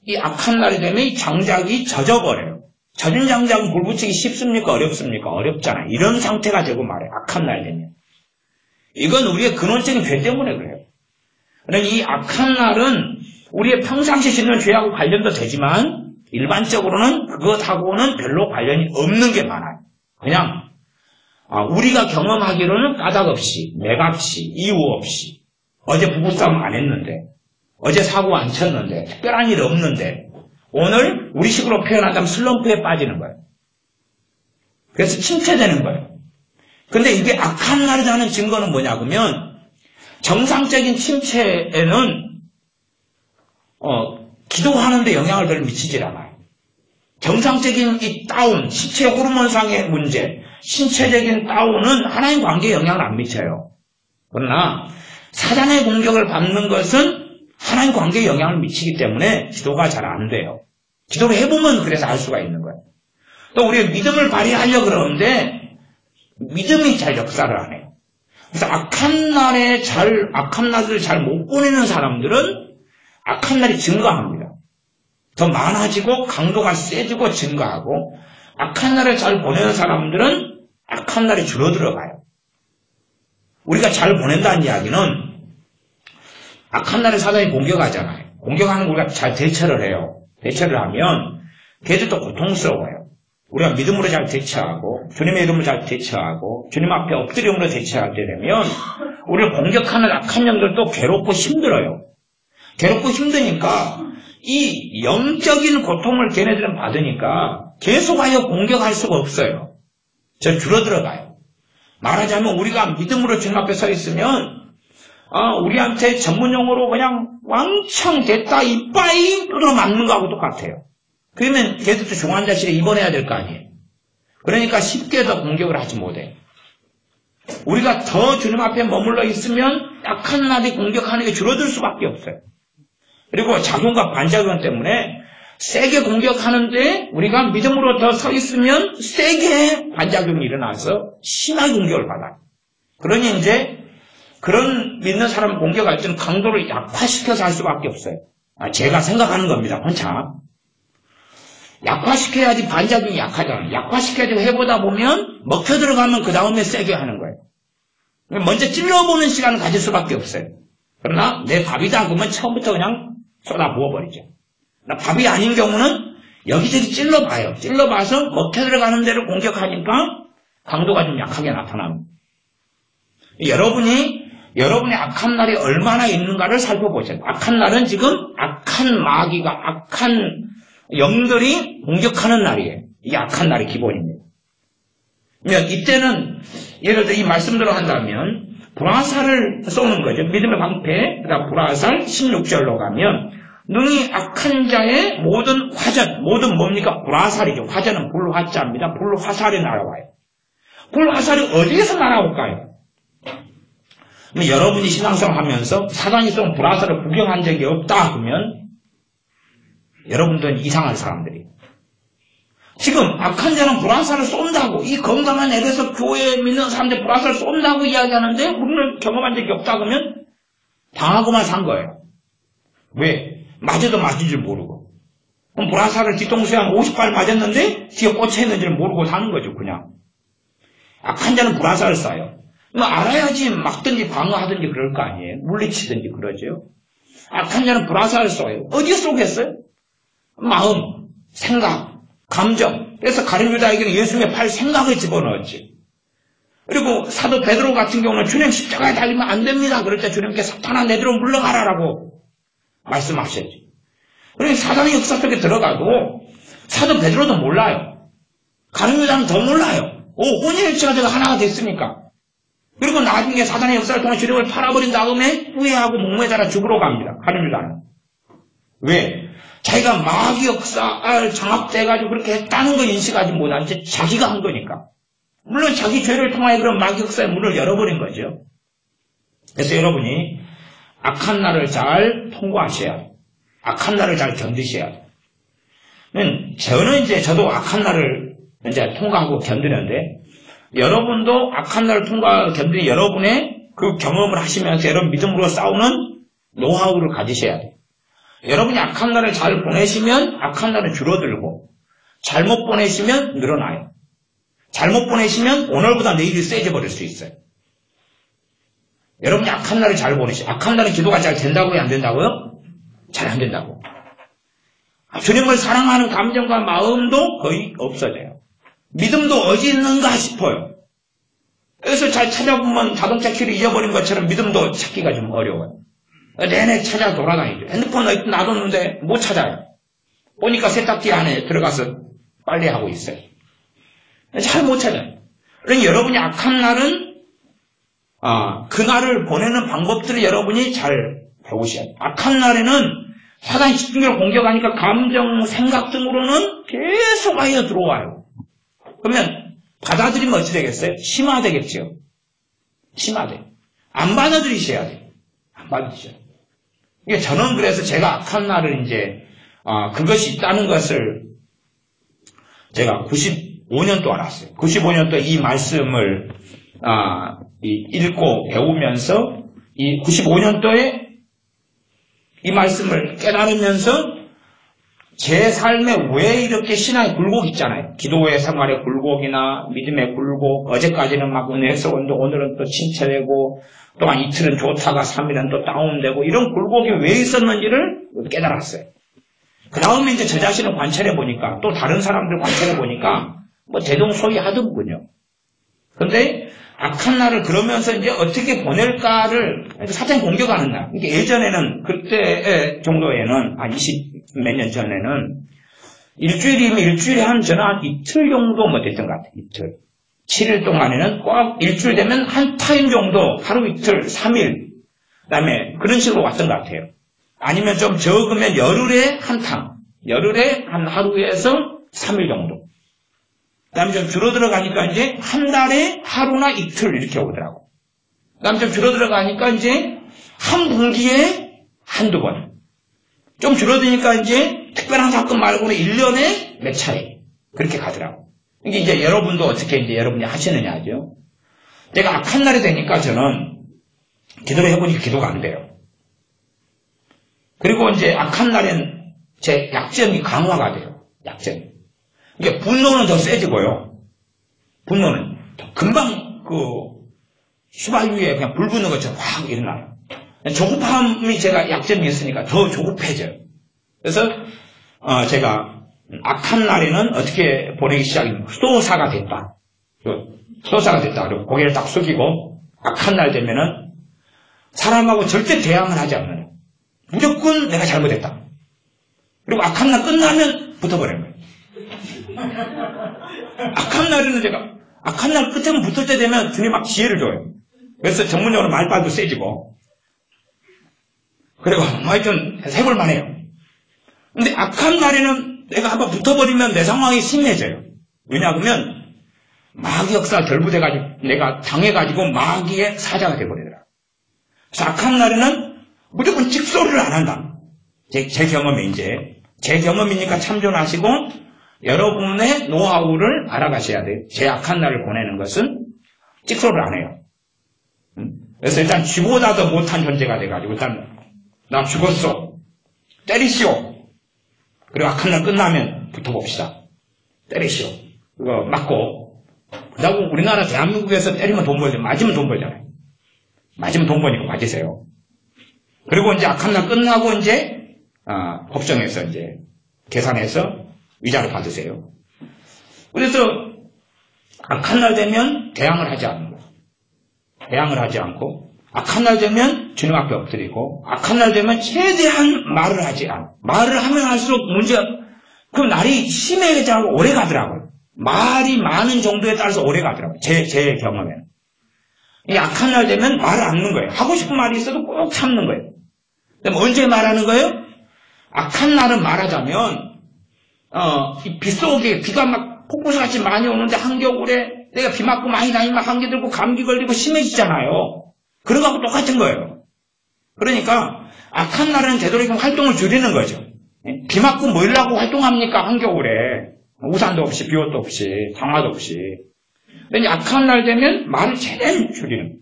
이 악한 날이 되면 이 장작이 젖어버려요. 젖은 장작은 불 붙이기 쉽습니까? 어렵습니까? 어렵잖아요. 이런 상태가 되고 말해요. 악한 날이 되면. 이건 우리의 근원적인 죄 때문에 그래요. 그러니까 이 악한 날은 우리의 평상시 짓는 죄하고 관련도 되지만 일반적으로는 그것하고는 별로 관련이 없는 게 많아요. 그냥 우리가 경험하기로는 까닭 없이, 맥 없이, 이유 없이 어제 부부싸움 안 했는데 어제 사고 안 쳤는데 특별한 일 없는데 오늘 우리식으로 표현한다면 슬럼프에 빠지는 거예요. 그래서 침체되는 거예요. 근데 이게 악한 날이라는 증거는 뭐냐 그러면 정상적인 침체에는 기도하는데 영향을 별로 미치질 않아요. 정상적인 이 다운, 신체 호르몬상의 문제, 신체적인 다운은 하나님 관계에 영향을 안 미쳐요. 그러나 사단의 공격을 받는 것은 하나님 관계에 영향을 미치기 때문에 기도가 잘 안 돼요. 기도를 해보면 그래서 알 수가 있는 거예요. 또 우리가 믿음을 발휘하려고 그러는데 믿음이 잘 역사를 안 해요. 그래서 악한 날을 잘 못 보내는 사람들은 악한 날이 증가합니다. 더 많아지고 강도가 세지고 증가하고 악한 날을 잘 보내는 사람들은 악한 날이 줄어들어가요. 우리가 잘 보낸다는 이야기는 악한 날에 사단이 공격하잖아요. 공격하는 거 우리가 잘 대처를 해요. 대처를 하면 걔도 또 고통스러워요. 우리가 믿음으로 잘 대처하고 주님의 이름으로 잘 대처하고 주님 앞에 엎드림으로 대처하게 되면 우리를 공격하는 악한 영들도 괴롭고 힘들어요. 괴롭고 힘드니까 이 영적인 고통을 걔네들은 받으니까 계속하여 공격할 수가 없어요. 저 줄어들어가요. 말하자면 우리가 믿음으로 주님 앞에 서 있으면 우리한테 전문용어로 그냥 왕창 됐다 이빠이 뜯어맞는 거하고 똑같아요. 그러면 걔들도 중환자실에 입원해야 될 거 아니에요. 그러니까 쉽게 더 공격을 하지 못해요. 우리가 더 주님 앞에 머물러 있으면 악한 날이 공격하는 게 줄어들 수밖에 없어요. 그리고 작용과 반작용 때문에 세게 공격하는데 우리가 믿음으로 더 서 있으면 세게 반작용이 일어나서 심하게 공격을 받아요. 그러니 이제 그런 믿는 사람을 공격할 때는 강도를 약화시켜서 할 수밖에 없어요. 제가 생각하는 겁니다. 혼자. 약화시켜야지 반작용이 약하잖아요. 약화시켜야지 해보다 보면 먹혀 들어가면 그 다음에 세게 하는 거예요. 먼저 찔러보는 시간을 가질 수밖에 없어요. 그러나 내 밥이다 그러면 처음부터 그냥 쏟아 부어버리죠. 밥이 아닌 경우는 여기저기 찔러봐요. 찔러봐서 먹혀 들어가는 데를 공격하니까 강도가 좀 약하게 나타납니다. 여러분의 악한 날이 얼마나 있는가를 살펴보세요. 악한 날은 지금 악한 마귀가, 악한 영들이 공격하는 날이에요. 이게 악한 날의 기본입니다. 이때는 예를 들어 이 말씀대로 한다면 불화살을 쏘는 거죠. 믿음의 방패, 그다음 불화살 16절로 가면 능히 악한 자의 모든 화전, 모든 뭡니까? 불화살이죠. 화전은 불화자입니다. 불화살이 날아와요. 불화살이 어디에서 날아올까요? 여러분이 신앙생활 하면서 사단이 쏜 불화살을 구경한 적이 없다 그러면 여러분들은 이상한 사람들이에요. 지금 악한 자는 불화살을 쏜다고, 이 건강한 에베소 교회에 믿는 사람들 불화살을 쏜다고 이야기하는데 우리는 경험한 적이 없다 그러면 당하고만 산 거예요. 왜? 맞아도 맞은 줄 모르고. 그럼 불화살을 뒤통수에 한 50발 맞았는데 뒤에 꽂혀 있는지를 모르고 사는 거죠, 그냥. 악한 자는 불화살을 쏴요. 알아야지 막든지 방어하든지 그럴 거 아니에요. 물리치든지 그러죠. 악한 자는 불화살을 쏴요. 어디에 쏘겠어요? 마음, 생각, 감정. 그래서 가룟 유다에게는 예수님의 팔 생각을 집어넣었지. 그리고 사도 베드로 같은 경우는 주님 십자가에 달리면 안 됩니다. 그럴 때 주님께 사탄아 내들어 물러가라라고 말씀하셨지. 그러니까 사단의 역사 속에 들어가도 사도 베드로도 몰라요. 가룟 유다는 더 몰라요. 혼인일체가 제가 하나가 됐으니까. 그리고 나중에 사단의 역사를 통해 주님을 팔아버린 다음에 후회하고 목매달아 죽으러 갑니다. 가룟 유다는. 왜? 자기가 마귀 역사를 장악돼가지고 그렇게 했다는 걸 인식하지 못한 채 자기가 한 거니까. 물론 자기 죄를 통하여 그런 마귀 역사의 문을 열어버린 거죠. 그래서 여러분이 악한 날을 잘 통과하셔야 돼요. 악한 날을 잘 견디셔야 돼요. 저도 악한 날을 이제 통과하고 견디는데, 여러분도 악한 날을 통과하고 견디는 여러분의 그 경험을 하시면서 여러분 믿음으로 싸우는 노하우를 가지셔야 돼요. 여러분이 악한 날을 잘 보내시면 악한 날은 줄어들고, 잘못 보내시면 늘어나요. 잘못 보내시면 오늘보다 내일이 세져 버릴 수 있어요. 여러분이 악한 날을 잘 보내시죠. 악한 날은 기도가 잘 된다고요? 안 된다고요? 잘 안 된다고. 주님을 사랑하는 감정과 마음도 거의 없어져요. 믿음도 어디 있는가 싶어요. 그래서 잘 찾아보면 자동차 키를 잊어버린 것처럼 믿음도 찾기가 좀 어려워요. 내내 찾아 돌아다니죠. 핸드폰 놔뒀는데 못 찾아요. 보니까 세탁기 안에 들어가서 빨래하고 있어요. 잘 못 찾아요. 그러니 여러분이 악한 날은 그날을 보내는 방법들을 여러분이 잘 배우셔야 돼요. 악한 날에는 사단이 집중력을 공격하니까 감정, 생각 등으로는 계속 하여 들어와요. 그러면 받아들이면 어찌 되겠어요? 심화되겠죠. 심화돼요. 안 받아들이셔야 돼요. 안 받아들이셔야 돼요. 이게 저는 그래서 제가 악한 날을 이제 그것이 있다는 것을 제가 95년도 알았어요. 95년도 이 말씀을 읽고 배우면서 이 95년도에 이 말씀을 깨달으면서 제 삶에 왜 이렇게 신앙의 굴곡이 있잖아요. 기도의 생활의 굴곡이나 믿음의 굴곡, 어제까지는 막 은혜스러운데 오늘은 또 침체되고 또한 이틀은 좋다가 3일은 또 다운되고 이런 굴곡이 왜 있었는지를 깨달았어요. 그 다음에 이제 저 자신을 관찰해 보니까 또 다른 사람들 관찰해 보니까 뭐 대동소이하더군요. 그런데 악한 날을 그러면서 이제 어떻게 보낼까를 사탄이 공격하는 날. 그러니까 예전에는 그때 정도에는 한 20 몇 년 전에는 일주일이면 일주일에 한 이틀 정도 뭐 됐던 것 같아요. 이틀. 7일 동안에는 꼭 일주일 되면 한 타임 정도 하루 이틀 3일 그다음에 그런 식으로 왔던 것 같아요. 아니면 좀 적으면 열흘에 한 탕. 열흘에 한 하루에서 3일 정도. 그 다음에 좀 줄어들어가니까 이제 한 달에 하루나 이틀 이렇게 오더라고. 그 다음에 좀 줄어들어가니까 이제 한 분기에 한두 번. 좀 줄어드니까 이제 특별한 사건 말고는 1년에 몇 차례. 그렇게 가더라고. 이게 이제 여러분도 어떻게 이제 여러분이 하시느냐죠. 내가 악한 날이 되니까 저는 기도를 해보니까 기도가 안 돼요. 그리고 이제 악한 날엔 제 약점이 강화가 돼요. 약점이. 이게 분노는 더 세지고요. 분노는 금방 휘발유에 그냥 불 붙는 것처럼 확 일어나요. 조급함이 제가 약점이 있으니까 더 조급해져요. 그래서 제가 악한 날에는 어떻게 보내기 시작합니다. 수도사가 됐다. 수도사가 됐다. 그리고 고개를 딱 숙이고 악한 날 되면은 사람하고 절대 대항을 하지 않는 거예요. 무조건 내가 잘못했다. 그리고 악한 날 끝나면 붙어버리는 거예요. 악한 날에는 악한 날 끝에 붙을 때 되면 주님이 막 지혜를 줘요. 그래서 전문용어로 말빨도 세지고. 그리고 하여튼 해볼만 해요. 근데 악한 날에는 내가 한번 붙어버리면 내 상황이 심해져요. 왜냐하면 마귀 역사가 결부돼가지고 내가 당해가지고 마귀의 사자가 돼버리더라. 그래서 악한 날에는 무조건 찍소리를 안 한다. 제 경험에 이제 제 경험이니까 참조하시고 여러분의 노하우를 알아가셔야 돼요. 제 악한 날을 보내는 것은 찍소리를 안 해요. 그래서 일단 쥐보다 더 못한 존재가 돼가지고 일단 나 죽었어. 때리시오. 그리고 악한 날 끝나면 붙어봅시다. 때리시오. 그거 맞고. 그다음 우리나라 대한민국에서 때리면 돈 벌잖아요. 맞으면 돈 벌잖아요. 맞으면 돈 버니까 맞으세요. 그리고 이제 악한 날 끝나고 이제 법정에서 이제 계산해서 위자료 받으세요. 그래서 악한 날 되면 대항을 하지 않고 대항을 하지 않고 악한 날 되면 주님 앞에 엎드리고 악한 날 되면 최대한 말을 하지 않고 말을 하면 할수록 문제가 그 날이 심해지고 오래 가더라고요. 말이 많은 정도에 따라서 오래 가더라고요. 제 경험에는. 이 악한 날 되면 말을 안 하는 거예요. 하고 싶은 말이 있어도 꼭 참는 거예요. 그럼 언제 말하는 거예요? 악한 날은 말하자면, 이 빗속에 비가 막 폭포수같이 많이 오는데 한겨울에 내가 비 맞고 많이 다니면 감기 들고 감기 걸리고 심해지잖아요. 그런 거하고 똑같은 거예요. 그러니까 악한 날은 되도록이면 활동을 줄이는 거죠. 비 맞고 뭐라고 활동합니까? 한겨울에. 우산도 없이 비옷도 없이 장화도 없이. 근데 악한 날 되면 말을 최대한 줄이는 거예요.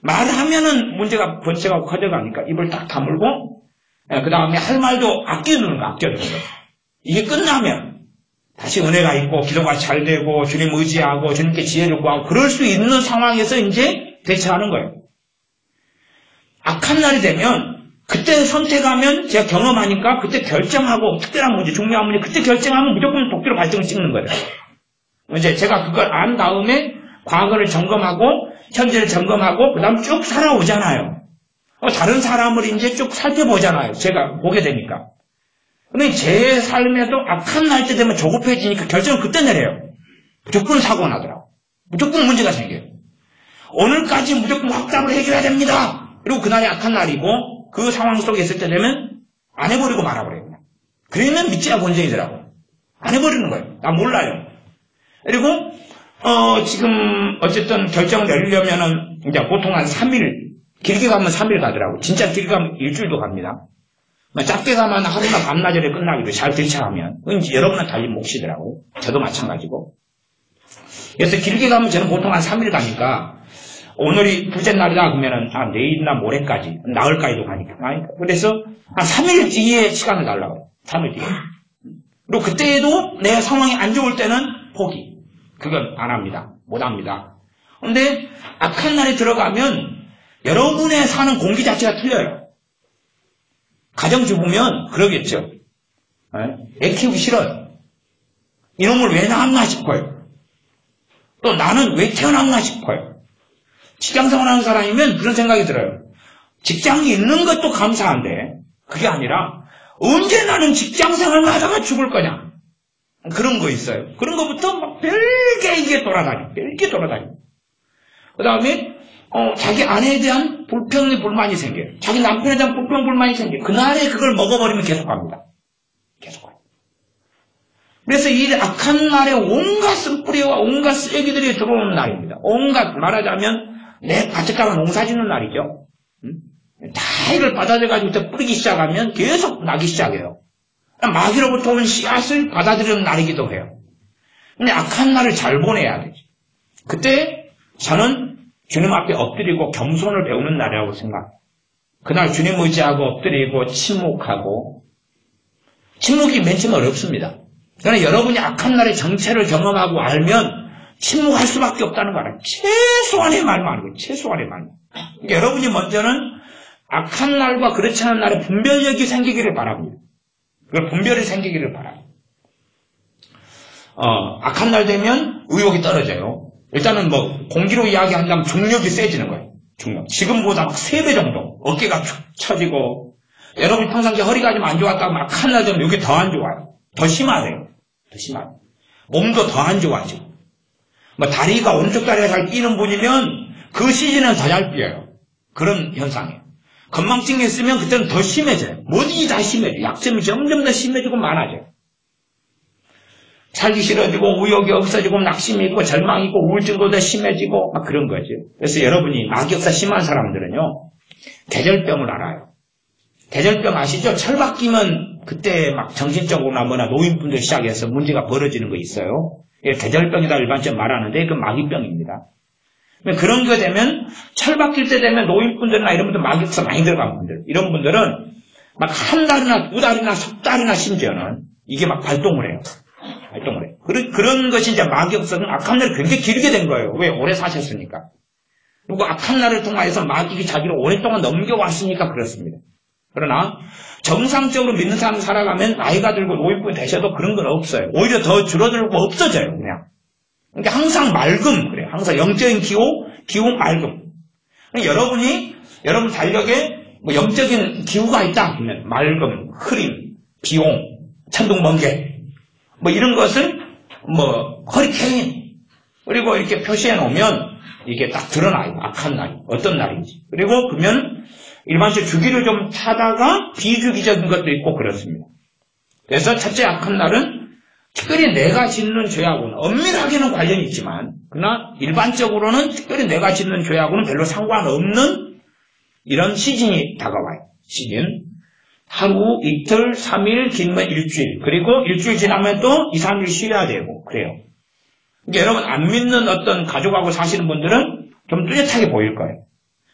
말을 하면은 문제가 번째가 커져가니까 입을 딱 다물고 그 다음에 할 말도 아껴두는 거, 아껴두는 거. 이게 끝나면 다시 은혜가 있고 기도가 잘 되고 주님 의지하고 주님께 지혜를 구하고 그럴 수 있는 상황에서 이제 대처하는 거예요. 악한 날이 되면 그때 선택하면 제가 경험하니까 그때 결정하고 특별한 문제, 중요한 문제 그때 결정하면 무조건 복귀로 발등을 찍는 거예요. 이제 제가 그걸 안 다음에 과거를 점검하고 현재를 점검하고 그 다음 쭉 살아오잖아요. 다른 사람을 이제 쭉 살펴보잖아요. 제가 보게 되니까. 근데 제 삶에도 악한 날 때 되면 조급해지니까 결정을 그때 내려요. 무조건 사고가 나더라고. 무조건 문제가 생겨요. 오늘까지 무조건 확답을 해줘야 됩니다. 그리고 그날이 악한 날이고 그 상황 속에 있을 때 되면 안 해버리고 말아버려요. 그러면 믿지가 본전이더라고. 안 해버리는 거예요. 나 몰라요. 그리고 지금 어쨌든 결정을 내리려면은 이제 보통 한 3일, 길게 가면 3일 가더라고. 진짜 길게 가면 일주일도 갑니다. 작게 가면 하루나 밤낮에 끝나기도 잘 대처하면 여러분은 달린 몫이더라고. 저도 마찬가지고. 그래서 길게 가면 저는 보통 한 3일 가니까 오늘이 둘째 날이다 그러면은 내일이나 모레까지 나흘까지도 가니까. 그래서 한 3일 뒤에 시간을 달라고. 3일 뒤에. 그리고 그때에도 내 상황이 안 좋을 때는 포기. 그건 안 합니다. 못 합니다. 근데 악한 날에 들어가면 여러분의 사는 공기 자체가 틀려요. 가정주부면 그러겠죠. 애 키우기 싫어요. 이놈을 왜 낳았나 싶어요. 또 나는 왜 태어났나 싶어요. 직장생활하는 사람이면 그런 생각이 들어요. 직장이 있는 것도 감사한데 그게 아니라 언제 나는 직장생활만 하다가 죽을 거냐. 그런 거 있어요. 그런 거부터 막 별게 이게 돌아다니고 별게 돌아다니고 그 다음에 자기 아내에 대한 불만이 생겨요. 자기 남편에 대한 불만이 생겨요. 그날에 그걸 먹어버리면 계속합니다. 계속해요. 그래서 이 악한 날에 온갖 쓴뿌리와 온갖 쓰레기들이 들어오는 날입니다. 온갖 말하자면 내 밭에다가 농사 짓는 날이죠. 다 이걸 받아들여가지고 뿌리기 시작하면 계속 나기 시작해요. 마귀로부터 온 씨앗을 받아들이는 날이기도 해요. 근데 악한 날을 잘 보내야 되죠. 그때 저는 주님 앞에 엎드리고 겸손을 배우는 날이라고 생각해요. 그날 주님 의지하고 엎드리고 침묵하고 침묵이 맨 처음 어렵습니다. 그러나 여러분이 악한 날의 정체를 경험하고 알면 침묵할 수밖에 없다는 거 알아요. 최소한의 말만 하는 거예요. 최소한의 말만. 그러니까 여러분이 먼저는 악한 날과 그렇지 않은 날에 분별력이 생기기를 바랍니다. 그걸 분별이 생기기를 바라요. 악한 날 되면 의욕이 떨어져요. 일단은 공기로 이야기한다면 중력이 세지는 거예요. 중력. 지금보다 막 3배 정도. 어깨가 축 처지고, 여러분이 평상시에 허리가 좀 안 좋았다면 악한 날 되면 여기 더 안 좋아요. 더 심하대요. 더 심하대요. 몸도 더 안 좋아지고. 다리가, 오른쪽 다리가 잘 삐는 분이면 그 시즌은 더 잘 삐어요. 그런 현상이에요. 건망증이 있으면 그때는 더 심해져요. 뭐든지 다 심해져요. 약점이 점점 더 심해지고 많아져요. 살기 싫어지고 의욕이 없어지고 낙심이 있고 절망이 있고 우울증도 더 심해지고 막 그런 거죠. 그래서 여러분이 마귀역사 심한 사람들은요. 계절병을 알아요. 계절병 아시죠? 철 바뀌면 그때 막 정신적으로나 뭐나 노인분들 시작해서 문제가 벌어지는 거 있어요. 계절병이다 일반적으로 말하는데 그 마귀병입니다. 그런 거 되면 철 바뀔 때 되면 노인분들이나 이런 분들 마귀역사 많이 들어간 분들 이런 분들은 막 한 달이나 두 달이나 석 달이나 심지어는 이게 막 발동을 해요. 발동을 해요. 그런 것이 이제 마귀역사는 악한 날이 굉장히 길게 된 거예요. 왜? 오래 사셨으니까. 그리고 악한 날을 통하여서 마귀가 자기를 오랫동안 넘겨왔으니까 그렇습니다. 그러나 정상적으로 믿는 사람 살아가면 나이가 들고 노인분이 되셔도 그런 건 없어요. 오히려 더 줄어들고 없어져요. 그냥. 그러니까 항상 맑음 그래요. 항상 영적인 기운 맑음. 여러분 달력에 영적인 기후가 있다 그러면 맑음, 흐림, 비용, 천둥 번개 이런 것을 허리케인 그리고 이렇게 표시해 놓으면 이게 딱 드러나요. 악한 날이 어떤 날인지. 그리고 그러면 일반적으로 주기를 좀 타다가 비주기적인 것도 있고 그렇습니다. 그래서 첫째 악한 날은 특별히 내가 짓는 죄하고는 엄밀하게는 관련이 있지만 그러나 일반적으로는 특별히 내가 짓는 죄하고는 별로 상관없는 이런 시즌이 다가와요. 시즌. 하루, 이틀, 3일, 길면 일주일. 그리고 일주일 지나면 또 2, 3일 쉬어야 되고 그래요. 여러분 안 믿는 어떤 가족하고 사시는 분들은 좀 뚜렷하게 보일 거예요.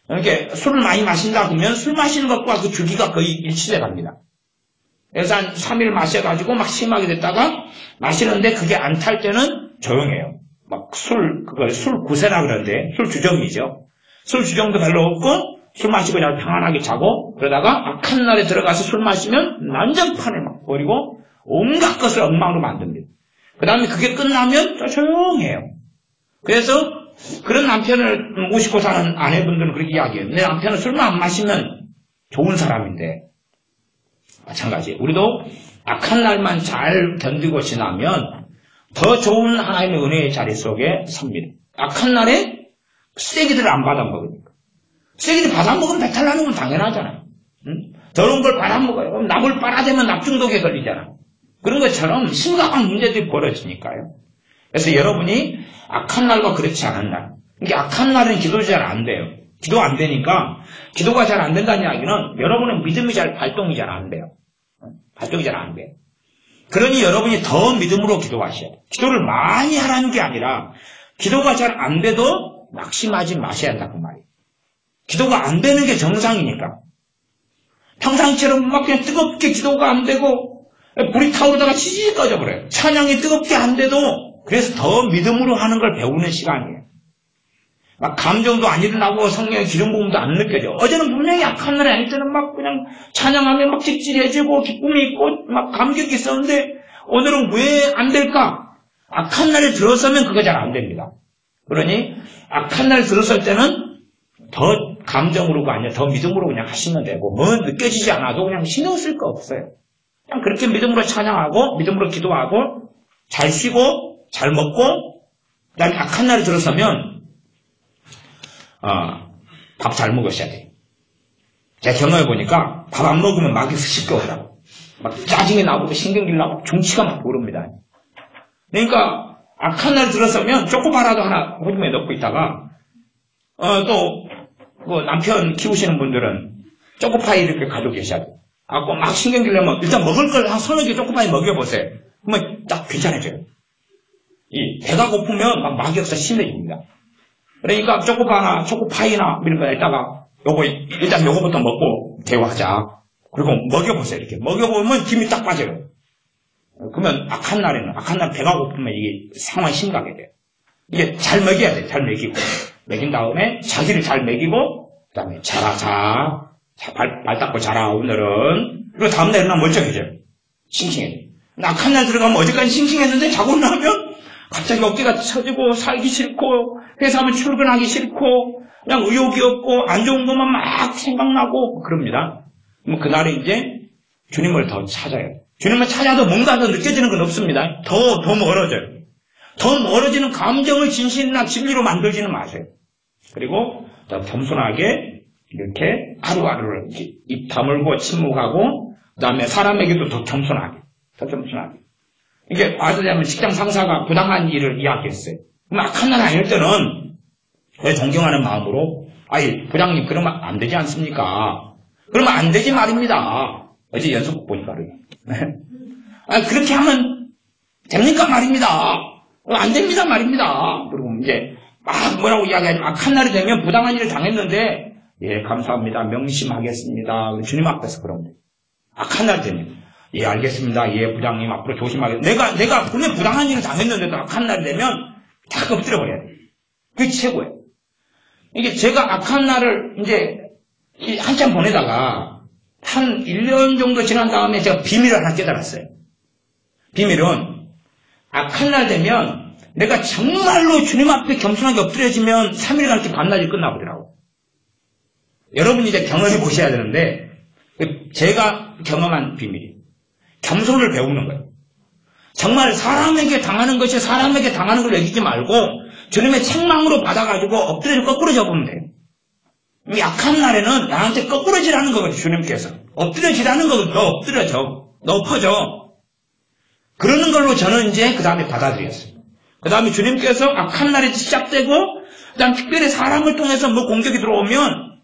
이렇게 술을 많이 마신다 그러면 술 마시는 것과 그 주기가 거의 일치돼 갑니다. 그래서 한 3일 마셔가지고 막 심하게 됐다가 마시는데 그게 안 탈 때는 조용해요. 막 술 구세라 그러는데 술 주정이죠. 술 주정도 별로 없고 술 마시고 그냥 평안하게 자고 그러다가 악한 날에 들어가서 술 마시면 난장판을 막 버리고 온갖 것을 엉망으로 만듭니다. 그 다음에 그게 끝나면 또 조용해요. 그래서 그런 남편을 모시고 사는 아내분들은 그렇게 이야기해요. 내 남편은 술만 안 마시면 좋은 사람인데 마찬가지. 우리도 악한 날만 잘 견디고 지나면 더 좋은 하나님의 은혜의 자리 속에 섭니다. 악한 날에 쓰레기들을 안 받아먹으니까. 쓰레기들 받아먹으면 배탈 나는 건 당연하잖아요. 응? 더러운 걸 받아먹어요. 그럼 납을 빨아대면 납중독에 걸리잖아. 그런 것처럼 심각한 문제들이 벌어지니까요. 그래서 여러분이 악한 날과 그렇지 않은 날. 이게 악한 날은 기도 잘 안 돼요. 기도 안 되니까 기도가 잘 안 된다는 이야기는 여러분의 믿음이 발동이 잘 안 돼요. 발동이 잘 안 돼요. 그러니 여러분이 더 믿음으로 기도하셔야 돼요. 기도를 많이 하라는 게 아니라 기도가 잘 안 돼도 낙심하지 마셔야 한다고 말이에요. 기도가 안 되는 게 정상이니까. 평상시처럼 막 그냥 뜨겁게 기도가 안 되고 불이 타오르다가 지지직 꺼져버려요. 찬양이 뜨겁게 안 돼도 그래서 더 믿음으로 하는 걸 배우는 시간이에요. 막 감정도 안 일어나고 성령의 기름 부음도 안 느껴져. 어제는 분명히 악한 날에 아닐 때는 막 그냥 찬양하면 막 찌릿찌릿해지고 기쁨이 있고 막 감격이 있었는데 오늘은 왜 안 될까? 악한 날에 들어서면 그거 잘 안 됩니다. 그러니 악한 날에 들어설 때는 더 감정으로가 아니라 더 믿음으로 그냥 하시면 되고 뭐 느껴지지 않아도 그냥 신경 쓸 거 없어요. 그냥 그렇게 믿음으로 찬양하고 믿음으로 기도하고 잘 쉬고 잘 먹고 그다음에 악한 날에 들어서면 밥 잘 먹으셔야 돼요. 제가 경험해보니까 밥 안 먹으면 막 시끄러워하라고. 막 짜증이 나고 신경질 나고 중치가 막 오릅니다. 그러니까 악한 날 들어서면 초코바라도 하나 호주머니에 넣고 있다가 또 그 남편 키우시는 분들은 초코파이 이렇게 가지고 계셔야 돼요. 막 신경질 내면 일단 먹을 걸 한 서너 개 초코파이 먹여보세요. 그러면 딱 괜찮아져요. 이 배가 고프면 막 막이 없어 심해집니다. 그러니까 초코파이나 이런 거 에다가 일단 요거부터 먹고 대화하자. 그리고 먹여보세요. 이렇게 먹여보면 김이 딱 빠져요. 그러면 악한 날 배가 고프면 이게 상황이 심각하게 돼요. 이게 잘 먹여야 돼요. 잘 먹이고. 먹인 다음에 자기를 잘 먹이고, 그 다음에 자라. 발 닦고 자라, 오늘은. 그리고 다음날 일어나면 멀쩡해져요. 싱싱해져요. 악한 날 들어가면 어제까지 싱싱했는데 자고 나면 갑자기 어깨가 처지고 살기 싫고 회사 하면 출근하기 싫고 그냥 의욕이 없고 안 좋은 것만 막 생각나고 그럽니다. 그럼 그날에 이제 주님을 더 찾아요. 주님을 찾아도 뭔가 더 느껴지는 건 없습니다. 더 멀어져요. 더 멀어지는 감정을 진실이나 진리로 만들지는 마세요. 그리고 더 겸손하게 이렇게 하루하루를 입 다물고 침묵하고 그 다음에 사람에게도 더 겸손하게. 이게 말하자면 직장 상사가 부당한 일을 이야기했어요. 그럼 악한 날 아닐 때는 왜 존경하는 마음으로 부장님 그러면 안 되지 않습니까? 그러면 안 되지 말입니다. 어제 연속곡 보니까 그렇게 하면 됩니까 말입니다. 안 됩니다 말입니다. 그리고 이제 막 뭐라고 이야기하지만 악한 날이 되면 부당한 일을 당했는데 예 감사합니다 명심하겠습니다. 주님 앞에서 그러면 돼요. 악한 날 되면 예 알겠습니다. 예 부장님 앞으로 조심하겠습니다. 내가 분명 부당한 일을 당했는데도 악한 날이 되면 다 엎드려 버려야 돼요. 그게 최고예요. 이게 제가 악한 날을 이제 한참 보내다가 한 1년 정도 지난 다음에 제가 비밀을 하나 깨달았어요. 비밀은 악한 날 되면 내가 정말로 주님 앞에 겸손하게 엎드려지면 3일간 이렇게 반나절이 끝나버리더라고. 여러분이 이제 경험해 보셔야 되는데 제가 경험한 비밀이에요. 겸손을 배우는 거예요. 정말 사람에게 당하는 것이 사람에게 당하는 걸 여기지 말고 주님의 책망으로 받아가지고 엎드려 거꾸로 접으면 돼요. 약한 날에는 나한테 거꾸러지라는 거거든, 주님께서. 엎드려지라는 거거든. 너 엎드려져. 너 엎어져. 그러는 걸로 저는 이제 그 다음에 받아들였어요. 그 다음에 주님께서 악한 날이 시작되고, 그 다음 특별히 사람을 통해서 뭐 공격이 들어오면,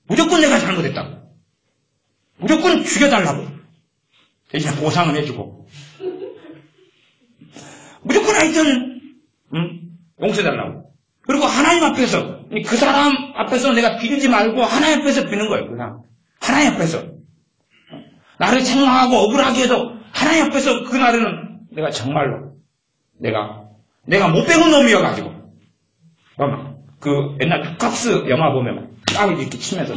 무조건 내가 잘못했다고. 무조건 죽여달라고. 대신에 보상을 해주고. 무조건 하여튼, 용서해달라고. 그리고 하나님 앞에서, 그 사람 앞에서 내가 비리지 말고 하나님 앞에서 비는 거예요, 그 사람. 하나님 앞에서. 나를 책망하고 억울하게 해도 하나님 앞에서 그날에는 내가 정말로, 내가 못 배운 놈이어가지고. 그 옛날 투캅스 영화 보면 딱 이렇게 치면서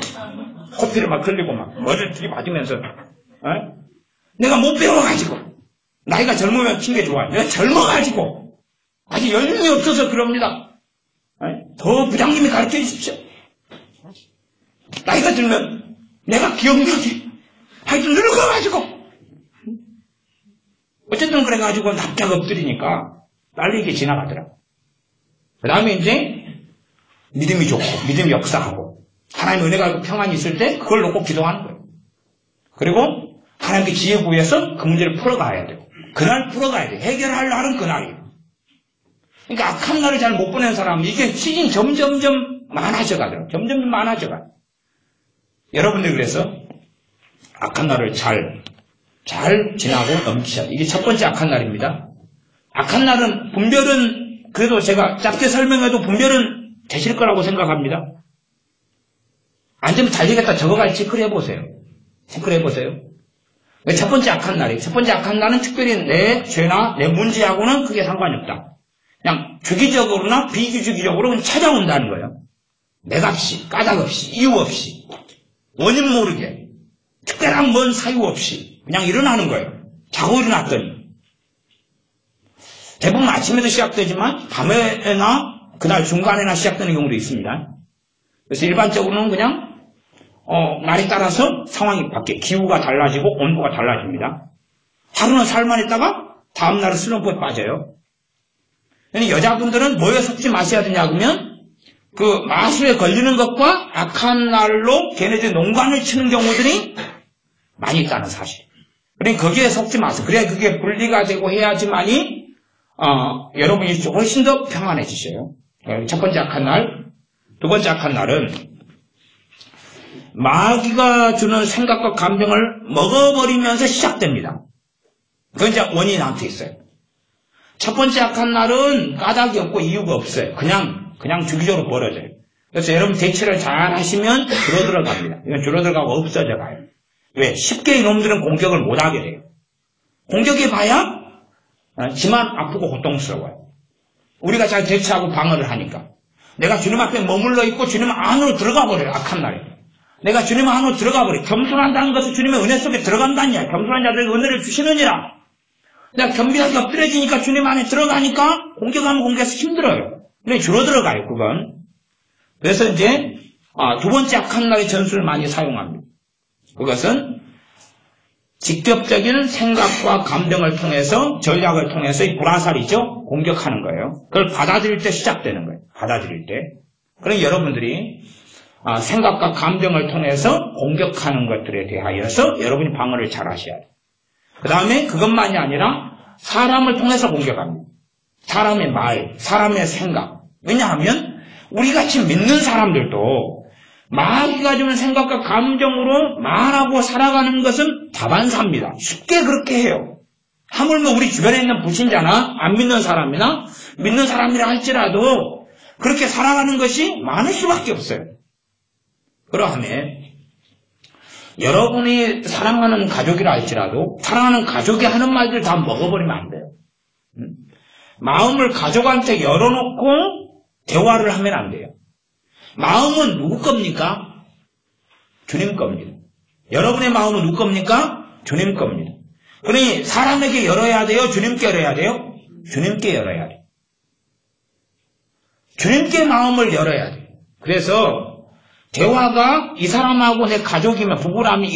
코피를 막 흘리고 막 머리를 들이받으면서 내가 못 배워가지고 나이가 젊으면 핑계 좋아요. 내가 젊어가지고 아직 연륜이 없어서 그럽니다. 더 부장님이 가르쳐 주십시오. 나이가 들면 내가 기억력이 하여튼 늙어가지고 어쨌든 그래가지고 납작 엎드리니까 빨리 이게 지나가더라. 그 다음에 이제 믿음이 좋고 믿음이 역사하고 하나님의 은혜가 있고 평안이 있을 때 그걸 놓고 기도하는 거예요. 그리고 하나님께 지혜 구해서 그 문제를 풀어가야 돼요. 그날 풀어가야 돼요. 해결할 날은 그날이에요. 그러니까 악한 날을 잘 못 보낸 사람은 이게 시즌이 점점점 많아져가더라고요. 점점 많아져가요. 여러분들 그래서 악한 날을 잘 지나고 넘기셔야 돼요. 이게 첫 번째 악한 날입니다. 악한 날은 분별은 그래도 제가 짧게 설명해도 분별은 되실 거라고 생각합니다. 안 되면 달리겠다 적어갈 체크를 해보세요. 체크를 해보세요. 첫 번째 악한 날이에요. 첫 번째 악한 날은 특별히 내 죄나 내 문제하고는 크게 상관이 없다. 그냥 주기적으로나 비주기적으로 그냥 찾아온다는 거예요. 맥없이, 까닭없이, 이유 없이, 원인 모르게, 특별한 뭔 사유 없이 그냥 일어나는 거예요. 자고 일어났더니. 대부분 아침에도 시작되지만 밤에나 그날 중간에나 시작되는 경우도 있습니다. 그래서 일반적으로는 그냥 날에 따라서 상황이 바뀌어요. 기후가 달라지고 온도가 달라집니다. 하루는 살만 있다가 다음날은 슬럼프에 빠져요. 여자분들은 뭐에 속지 마셔야 되냐 그러면 그 마술에 걸리는 것과 악한 날로 걔네들이 농간을 치는 경우들이 많이 있다는 사실. 그러니까 거기에 속지 마세요. 그래야 그게 분리가 되고 해야지만이 여러분이 훨씬 더 평안해지셔요. 첫 번째 악한 날. 두 번째 악한 날은 마귀가 주는 생각과 감정을 먹어버리면서 시작됩니다. 그건 이제 원인이 나한테 있어요. 첫 번째 악한 날은 까닭이 없고 이유가 없어요. 그냥 주기적으로 벌어져요. 그래서 여러분 대처를 잘 하시면 줄어들어갑니다. 이건 줄어들어가고 없어져가요. 왜? 쉽게 이놈들은 공격을 못하게 돼요. 공격해봐야 지만 아프고 고통스러워요. 우리가 잘 대처하고 방어를 하니까. 내가 주님 앞에 머물러 있고 주님 안으로 들어가 버려요. 악한 날에. 내가 주님 안으로 들어가 버려요. 겸손한다는 것은 주님의 은혜 속에 들어간다냐. 겸손한 자들에게 은혜를 주시느니라. 내가 겸비하게 엎드려지니까 주님 안에 들어가니까 공격하면 공격해서 힘들어요. 근데 줄어들어가요, 그건. 그래서 이제 두 번째 악한 날의 전술을 많이 사용합니다. 그것은 직접적인 생각과 감정을 통해서 전략을 통해서 이 불화살이죠. 공격하는 거예요. 그걸 받아들일 때 시작되는 거예요. 받아들일 때. 그럼 여러분들이 생각과 감정을 통해서 공격하는 것들에 대하여서 여러분이 방어를 잘 하셔야 돼요. 그 다음에 그것만이 아니라 사람을 통해서 공격합니다. 사람의 말, 사람의 생각. 왜냐하면 우리같이 믿는 사람들도 마귀가 주는 생각과 감정으로 말하고 살아가는 것은 다반사입니다. 쉽게 그렇게 해요. 하물며 우리 주변에 있는 불신자나 안 믿는 사람이나 믿는 사람이라 할지라도 그렇게 살아가는 것이 많을 수밖에 없어요. 그러하면 여러분이 사랑하는 가족이라 할지라도 사랑하는 가족이 하는 말들 다 먹어버리면 안 돼요. 마음을 가족한테 열어놓고 대화를 하면 안 돼요. 마음은 누구 겁니까? 주님 겁니다. 여러분의 마음은 누구 겁니까? 주님 겁니다. 그러니 사람에게 열어야 돼요? 주님께 열어야 돼요? 주님께 열어야 돼요. 주님께 마음을 열어야 돼요. 그래서 대화가 이 사람하고 내 가족이면 부부라면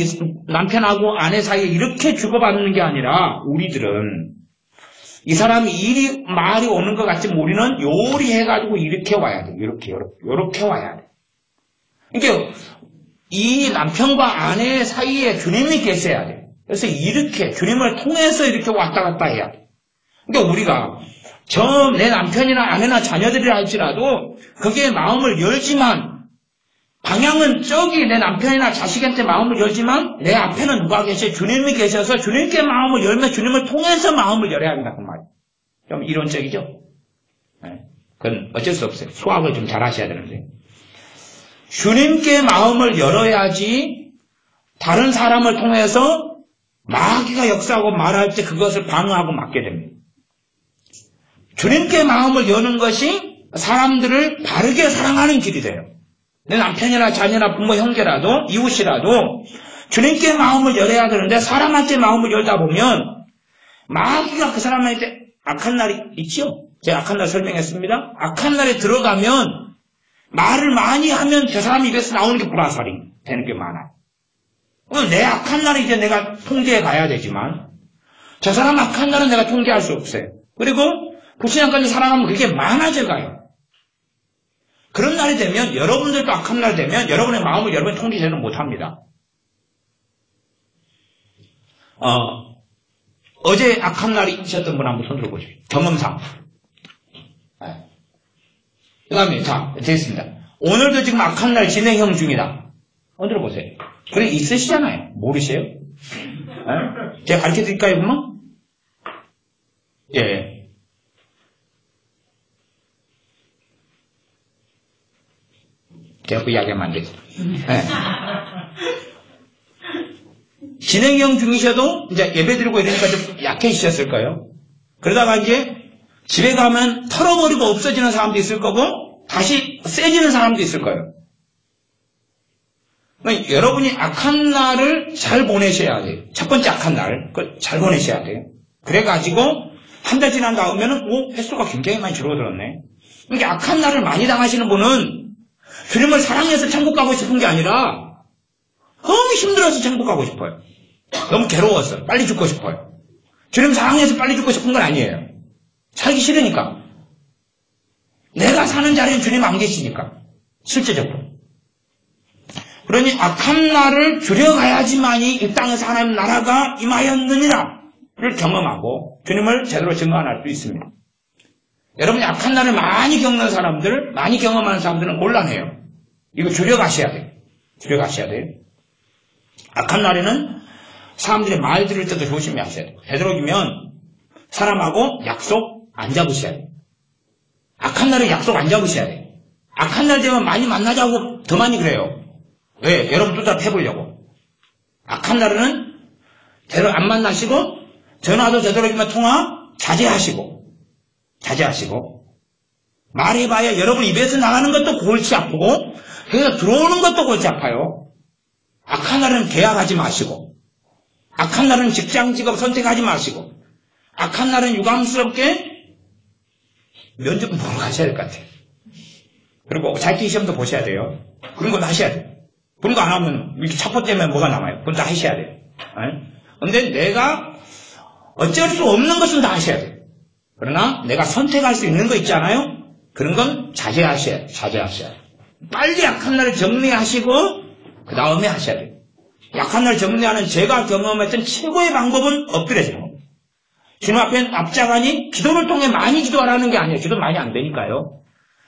남편하고 아내 사이에 이렇게 주고받는 게 아니라 우리들은 이 사람이 말이 오는 것 같지만 우리는 요리해가지고 이렇게 와야 돼. 이렇게 와야 돼. 그러니까 이 남편과 아내 사이에 주님이 계셔야 돼. 그래서 이렇게 주님을 통해서 이렇게 왔다 갔다 해야 돼. 그러니까 우리가 내 남편이나 아내나 자녀들이라 할지라도 거기에 마음을 열지만 방향은 저기 내 남편이나 자식한테 마음을 열지만 내 앞에는 누가 계셔? 주님이 계셔서 주님께 마음을 열면 주님을 통해서 마음을 열어야 한다 그 말이에요. 좀 이론적이죠? 네. 그건 어쩔 수 없어요. 수학을 좀 잘 하셔야 되는데. 주님께 마음을 열어야지 다른 사람을 통해서 마귀가 역사하고 말할 때 그것을 방어하고 막게 됩니다. 주님께 마음을 여는 것이 사람들을 바르게 사랑하는 길이 돼요. 내 남편이나 자녀나 부모 형제라도 이웃이라도 주님께 마음을 열어야 되는데 사람한테 마음을 열다 보면 마귀가 그 사람한테 악한 날이 있죠. 제가 악한 날 설명했습니다. 악한 날에 들어가면 말을 많이 하면 그 사람 입에서 나오는 게 불화살이 되는 게 많아요. 내 악한 날은 이제 내가 통제해 가야 되지만 저 사람 악한 날은 내가 통제할 수 없어요. 그리고 불신앙까지 살아가면 그게 많아져 가요. 그런 날이 되면 여러분들도 악한 날 되면 여러분의 마음을 여러분이 통제는 못합니다. 어제 악한 날이 있었던 분 한번 손 들어보십시오. 경험상. 그 다음에 자 됐습니다. 오늘도 지금 악한 날 진행형 중이다. 들어보세요. 그래 있으시잖아요. 모르세요? 제가 가르쳐 드릴까요, 그러면? 예. 제가 그 이야기하면 안 되죠. 네. 진행형 중이셔도 이제 예배 드리고 이러니까 좀 약해지셨을 거예요. 그러다가 이제 집에 가면 털어버리고 없어지는 사람도 있을 거고 다시 세지는 사람도 있을 거예요. 그러니까 여러분이 악한 날을 잘 보내셔야 돼요. 첫 번째 악한 날, 잘 보내셔야 돼요. 그래가지고 한 달 지난 다음에는 횟수가 굉장히 많이 줄어들었네. 그러니까 악한 날을 많이 당하시는 분은 주님을 사랑해서 천국 가고 싶은 게 아니라 너무 힘들어서 천국 가고 싶어요. 너무 괴로워서 빨리 죽고 싶어요. 주님 사랑해서 빨리 죽고 싶은 건 아니에요. 살기 싫으니까. 내가 사는 자리에 주님 안 계시니까. 실제적으로. 그러니 악한 날을 줄여가야지만이 이 땅에서 하나님 나라가 임하였느니라를 경험하고 주님을 제대로 증거할 수 있습니다. 여러분이 악한 날을 많이 겪는 사람들, 많이 경험하는 사람들은 곤란해요. 이거 줄여가셔야 돼요. 줄여가셔야 돼요. 악한 날에는 사람들이 말 들을 때도 조심히 하셔야 돼요. 되도록이면 사람하고 약속 안 잡으셔야 돼요. 악한 날에 약속 안 잡으셔야 돼요. 악한 날 되면 많이 만나자고 더 많이 그래요. 왜? 여러분 또 다 패보려고. 악한 날에는 제대로 안 만나시고 전화도 되도록이면 통화 자제하시고 말해봐야 여러분 입에서 나가는 것도 골치 아프고 그래서 들어오는 것도 골치 아파요. 악한 날은 계약하지 마시고 악한 날은 직장 직업 선택하지 마시고 악한 날은 유감스럽게 면접 보러 가셔야 될 것 같아요. 그리고 자격증 시험도 보셔야 돼요. 그런 건 하셔야 돼요. 그런 거 안 하면 이렇게 차포 때문에 뭐가 남아요. 그건 다 하셔야 돼요. 그런데 내가 어쩔 수 없는 것은 다 하셔야 돼요. 그러나 내가 선택할 수 있는 거 있잖아요. 그런 건 자제하셔야 돼요. 빨리 약한 날을 정리하시고 그 다음에 하셔야 돼요. 약한 날 정리하는 제가 경험했던 최고의 방법은 엎드려지는 겁니다. 주님 앞에 앞자가니 기도를 통해 많이 기도하라는 게 아니에요. 기도 많이 안 되니까요.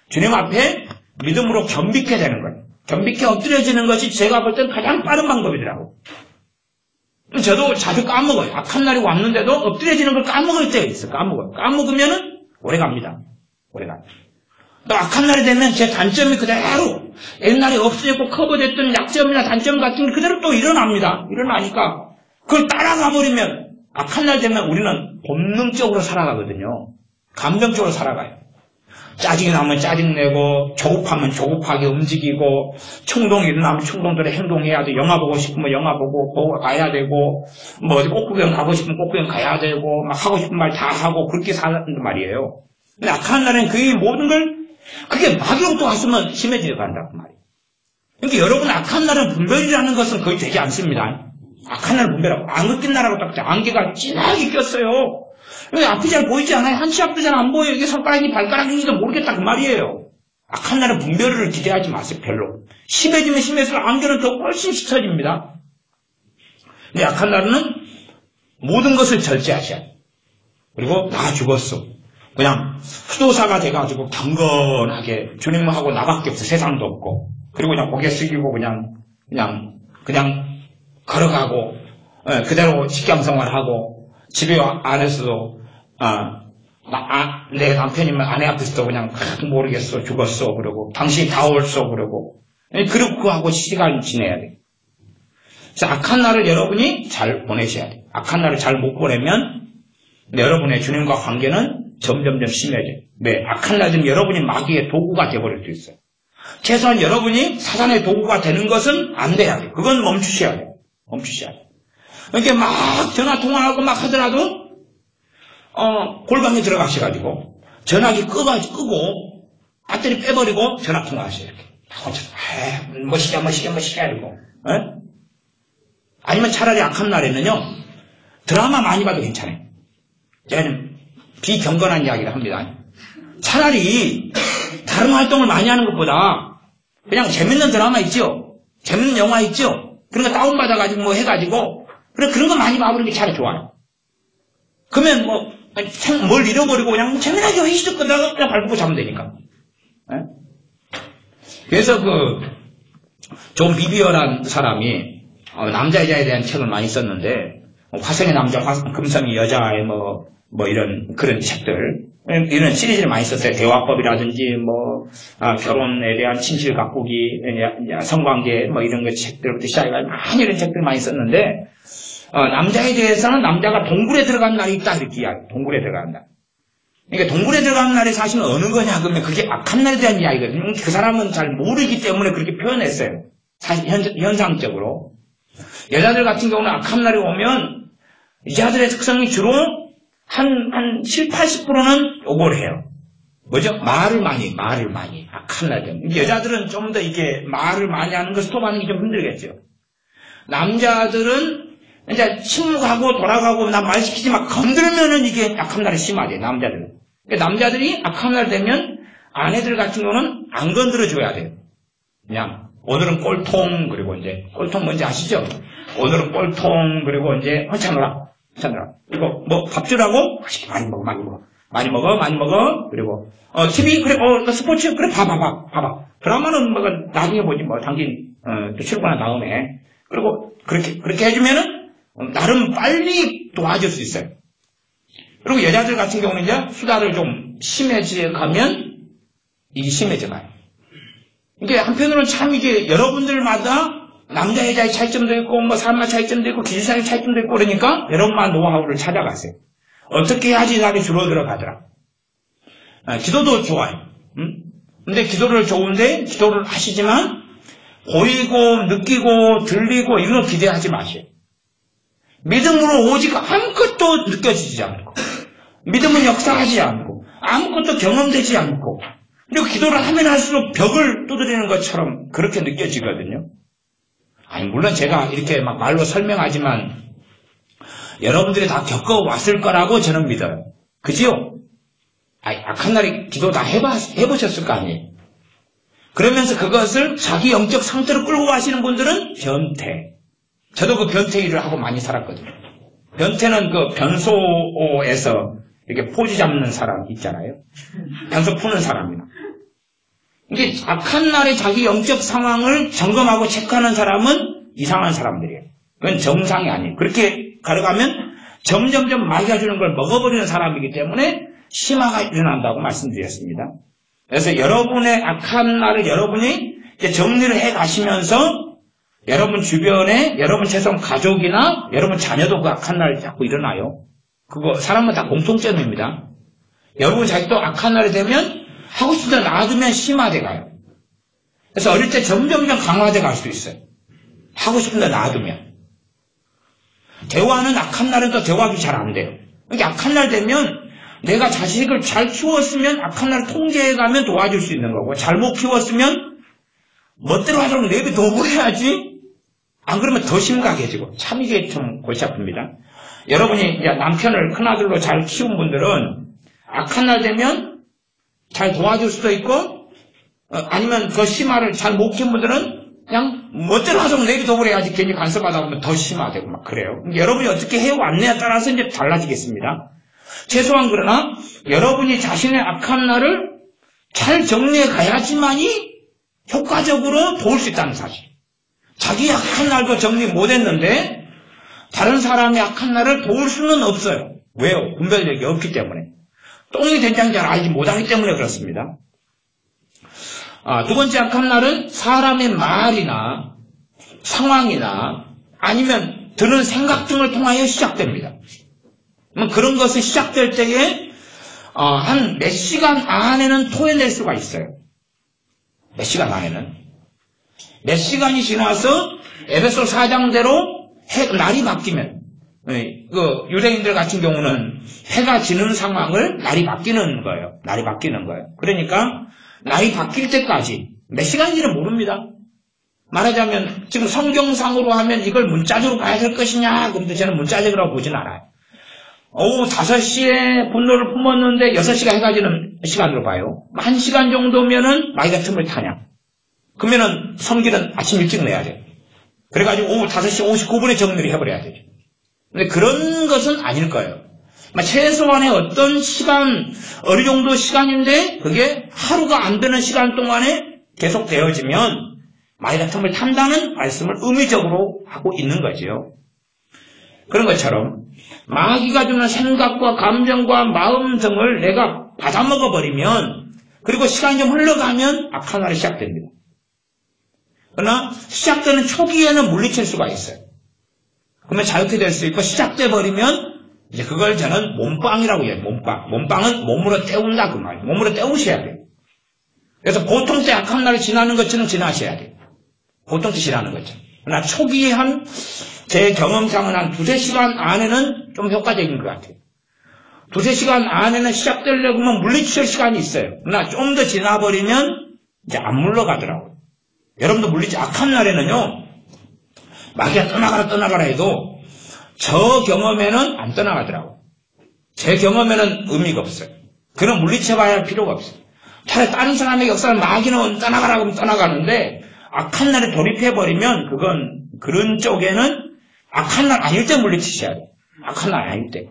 주님 앞에 믿음으로 겸비케 되는 거예요. 겸비케 엎드려지는 것이 제가 볼 땐 가장 빠른 방법이더라고. 저도 자주 까먹어요. 악한 날이 왔는데도 엎드려지는 걸 까먹을 때가 있어요. 까먹으면은 오래 갑니다. 또 악한 날이 되면 제 단점이 그대로 옛날에 없어졌고 커버됐던 약점이나 단점 같은 게 그대로 또 일어나니까 그걸 따라가 버리면 악한 날 되면 우리는 본능적으로 살아가거든요. 감정적으로 살아가요. 짜증이 나면 짜증내고 조급하면 조급하게 움직이고 충동이 일어나면 충동대로 행동해야 돼. 영화 보고 싶으면 영화 보고 가야 되고 뭐 어디 꽃구경 가고 싶으면 꽃구경 가야 되고 막 하고 싶은 말 다 하고 그렇게 사는 말이에요. 근데 악한 날엔 그 모든 걸 그게 마귀로부터 왔으면 심해져 간다 그 말이에요. 그러니까 여러분 악한 날은 분별이라는 것은 거의 되지 않습니다. 악한 날 분별하고 안개 낀 날하고 딱 안개가 진하게 꼈어요. 여기 앞이 잘 보이지 않아요? 한치 앞도 잘 안 보여요. 이게 손가락이 발가락인지도 모르겠다 그 말이에요. 악한 날은 분별을 기대하지 마세요. 별로. 심해지면 심해질수록 안개는 더 훨씬 짙어집니다. 근데 악한 날은 모든 것을 절제하셔야 돼요. 그리고 나 죽었어. 그냥 수도사가 돼가지고 경건하게 주님하고 나밖에 없어. 세상도 없고. 그리고 그냥 고개 숙이고 그냥 걸어가고 그대로 직장생활하고 집에 안에서도 내 남편이면 아내 앞에서도 그냥 모르겠어 죽었어 그러고 당신이 다 옳소 그러고 그렇고 하고 시간 지내야 돼. 그래서 악한 날을 여러분이 잘 보내셔야 돼. 악한 날을 잘 못 보내면 여러분의 주님과 관계는 점점점 심해져요. 네, 악한 날 되면 여러분이 마귀의 도구가 되어버릴 수 있어요. 최소한 여러분이 사단의 도구가 되는 것은 안 돼야 돼요. 그건 멈추셔야 돼요. 멈추셔야 돼요. 이렇게 막 전화 통화하고 막 하더라도 골방에 들어가셔가지고 전화기 끄고 배터리 빼버리고 전화 통화하세요. 이렇게 멋있게 이러고. 아니면 차라리 악한 날에는요 드라마 많이 봐도 괜찮아요. 저는 비경건한 이야기를 합니다. 차라리 다른 활동을 많이 하는 것보다 그냥 재밌는 드라마 있죠? 재밌는 영화 있죠? 그런 거 다운받아가지고 뭐 해가지고 그런 거 많이 봐보는 게 차라리 좋아요. 그러면 뭘 잃어버리고 그냥 재미나게 회식 듣고 그냥 밟고 자면 되니까. 그래서 존 비비어라는 사람이 남자 여자에 대한 책을 많이 썼는데 화성의 남자, 금성의 여자의 이런 그런 책들 이런 시리즈를 많이 썼어요. 대화법이라든지 결혼에 대한 진실 가꾸기, 성관계 이런 거 책들부터 시작해가지고 많이 이런 책들 많이 썼는데 남자에 대해서는 남자가 동굴에 들어간 날이 있다 이렇게 이야기. 동굴에 들어간 날. 그러니까 동굴에 들어간 날이 사실은 어느 거냐 그러면 그게 악한 날에 대한 이야기거든요. 그 사람은 잘 모르기 때문에 그렇게 표현했어요. 사실 현상적으로. 여자들 같은 경우는 악한 날이 오면 여자들의 특성이 주로 한 7, 80%는 요걸 해요. 뭐죠? 말을 많이. 악한 날 되면. 여자들은 좀 더 이게 말을 많이 하는 거 스톱하는 게 좀 힘들겠죠. 남자들은 이제 침묵하고 돌아가고 나 말 시키지 마 건들면은 이게 악한 날이 심하대, 남자들은. 그러니까 남자들이 악한 날 되면 아내들 같은 경우는 안 건드려줘야 돼요. 그냥 오늘은 꼴통, 그리고 이제 꼴통 뭔지 아시죠? 오늘은 꼴통, 그리고 이제 헌차노라. 그리고 밥 주라고? 많이 먹어. 그리고 TV, 그래, 스포츠, 그래, 봐봐. 드라마는 나중에 보지, 당신, 또 출근한 다음에. 그리고 그렇게 해주면은, 나름 빨리 도와줄 수 있어요. 그리고 여자들 같은 경우는 이제 수다를 좀 심해져 가면, 이게 심해져 가요. 이게 한편으로는 참 이게 여러분들마다 남자 여자의 차이점도 있고 사람마다 차이점도 있고 기질상의 차이점도 있고 그러니까 여러분만 노하우를 찾아가세요. 어떻게 해야지 날이 줄어들어 가더라. 기도도 좋아요. 근데 기도를 하시지만 보이고 느끼고 들리고 이런 거 기대하지 마세요. 믿음으로 오직 아무것도 느껴지지 않고 믿음은 역사하지 않고 아무것도 경험되지 않고 그리고 기도를 하면 할수록 벽을 두드리는 것처럼 그렇게 느껴지거든요. 물론 제가 이렇게 막 말로 설명하지만 여러분들이 다 겪어왔을 거라고 저는 믿어요. 그지요? 악한 날에 기도 다 해보셨을 거 아니에요. 그러면서 그것을 자기 영적 상태로 끌고 가시는 분들은 변태. 저도 그 변태 일을 하고 많이 살았거든요. 변태는 그 변소에서 이렇게 포지 잡는 사람 있잖아요. 변소 푸는 사람이나. 이게 악한 날에 자기 영적 상황을 점검하고 체크하는 사람은 이상한 사람들이에요. 그건 정상이 아니에요. 그렇게 가려가면 점점점 마귀가 주는 걸 먹어버리는 사람이기 때문에 심화가 일어난다고 말씀드렸습니다. 그래서 여러분의 악한 날을 여러분이 정리를 해 가시면서 여러분 주변에 여러분 최소한 가족이나 여러분 자녀도 그 악한 날이 자꾸 일어나요. 그거 사람은 다 공통점입니다. 여러분 자기도 악한 날이 되면 하고 싶은 대로 놔두면 심화돼 가요. 그래서 어릴 때 점점점 강화돼 갈 수 있어요. 하고 싶은 대로 놔두면. 대화는 악한 날은 또 대화도 잘 안 돼요. 그러니까 악한 날 되면 내가 자식을 잘 키웠으면 악한 날 통제해가면 도와줄 수 있는 거고 잘못 키웠으면 멋대로 하도록 내비둬 해야지. 안 그러면 더 심각해지고 참 이게 좀 골치 아픕니다. 여러분이 남편을 큰아들로 잘 키운 분들은 악한 날 되면 잘 도와줄 수도 있고 아니면 그 심화를 잘 못 키운 분들은 그냥 멋대로 하자고 내비둬버려야지 괜히 간섭하다 보면 더 심화되고 막 그래요. 여러분이 어떻게 해왔느냐에 따라서 이제 달라지겠습니다. 최소한 그러나 여러분이 자신의 악한 날을 잘 정리해 가야지만이 효과적으로 도울 수 있다는 사실. 자기 악한 날도 정리 못했는데 다른 사람의 악한 날을 도울 수는 없어요. 왜요? 분별력이 없기 때문에. 똥이 된장인지 알지 못하기 때문에 그렇습니다. 두 번째 악한 날은 사람의 말이나 상황이나 아니면 드는 생각 등을 통하여 시작됩니다. 그런 것이 시작될 때에 한 몇 시간 안에는 토해낼 수가 있어요. 몇 시간 안에는. 몇 시간이 지나서 에베소 4장대로 날이 바뀌면 유대인들 같은 경우는 해가 지는 상황을 날이 바뀌는 거예요. 날이 바뀌는 거예요. 그러니까 날이 바뀔 때까지 몇 시간인지는 모릅니다. 말하자면 지금 성경상으로 하면 이걸 문자적으로 봐야 될 것이냐? 그런데 저는 문자적으로 보진 않아요. 오후 5시에 분노를 품었는데 6시가 해가 지는 시간으로 봐요. 1시간 정도면은 마귀가 틈을 타냐? 그러면은 성질은 아침 일찍 내야 돼요. 그래가지고 오후 5시 59분에 정리를 해버려야 되죠. 근데 그런 것은 아닐 거예요. 최소한의 어떤 시간, 어느 정도 시간인데 그게 하루가 안 되는 시간 동안에 계속 되어지면 마귀가 틈을 탄다는 말씀을 의미적으로 하고 있는 거지요. 그런 것처럼 마귀가 주는 생각과 감정과 마음 등을 내가 받아먹어버리면 그리고 시간이 좀 흘러가면 악한 날이 시작됩니다. 그러나 시작되는 초기에는 물리칠 수가 있어요. 그러면 자유케 될 수 있고 시작돼 버리면 이제 그걸 저는 몸빵이라고 해요. 몸빵. 몸빵은 몸으로 때운다 그 말이에요. 몸으로 때우셔야 돼요. 그래서 보통 때 악한 날이 지나는 것처럼 지나셔야 돼요. 보통 때 지나는 것처럼. 그러나 초기에 제 경험상은 한 2-3시간 안에는 좀 효과적인 것 같아요. 2-3시간 안에는 시작되려고 하면 물리칠 시간이 있어요. 그러나 좀 더 지나버리면 이제 안 물러가더라고요. 여러분도 물리치 악한 날에는요. 마귀가 떠나가라 해도 저 경험에는 안 떠나가더라고요. 제 경험에는 의미가 없어요. 그는 물리쳐봐야 할 필요가 없어요. 차라리 다른 사람의 역사를 마귀는 떠나가라고 하면 떠나가는데 악한 날에 돌입해버리면 그건 그런 쪽에는 악한 날 아닐 때 물리치셔야 돼요. 악한 날 아닐 때.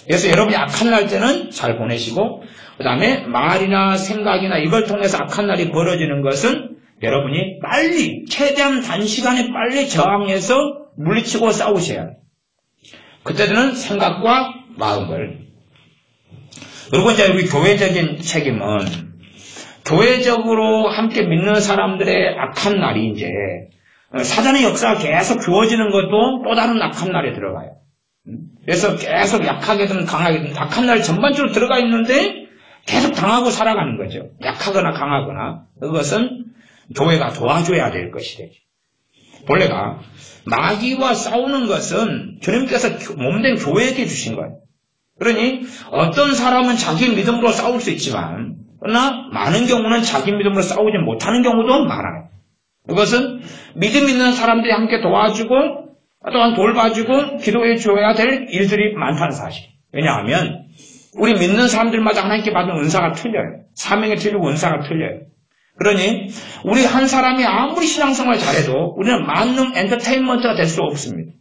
그래서 여러분이 악한 날 때는 잘 보내시고 그 다음에 말이나 생각이나 이걸 통해서 악한 날이 벌어지는 것은 여러분이 빨리 최대한 단시간에 빨리 저항해서 물리치고 싸우셔야 해요. 그때는 생각과 마음을. 그리고 이제 우리 교회적인 책임은 교회적으로 함께 믿는 사람들의 악한 날이 이제 사단의 역사가 계속 주어지는 것도 또 다른 악한 날에 들어가요. 그래서 계속 약하게든 강하게든 악한 날 전반적으로 들어가 있는데 계속 당하고 살아가는 거죠. 약하거나 강하거나. 그것은 교회가 도와줘야 될 것이 되죠. 본래가 마귀와 싸우는 것은 주님께서 몸된 교회에게 주신 거예요. 그러니 어떤 사람은 자기 믿음으로 싸울 수 있지만 그러나 많은 경우는 자기 믿음으로 싸우지 못하는 경우도 많아요. 그것은 믿음 있는 사람들이 함께 도와주고 또한 돌봐주고 기도해 줘야 될 일들이 많다는 사실. 왜냐하면 우리 믿는 사람들마다 하나님께 받은 은사가 틀려요. 사명이 틀리고 은사가 틀려요. 그러니 우리 한 사람이 아무리 신앙생활 잘해도 우리는 만능 엔터테인먼트가 될 수 없습니다.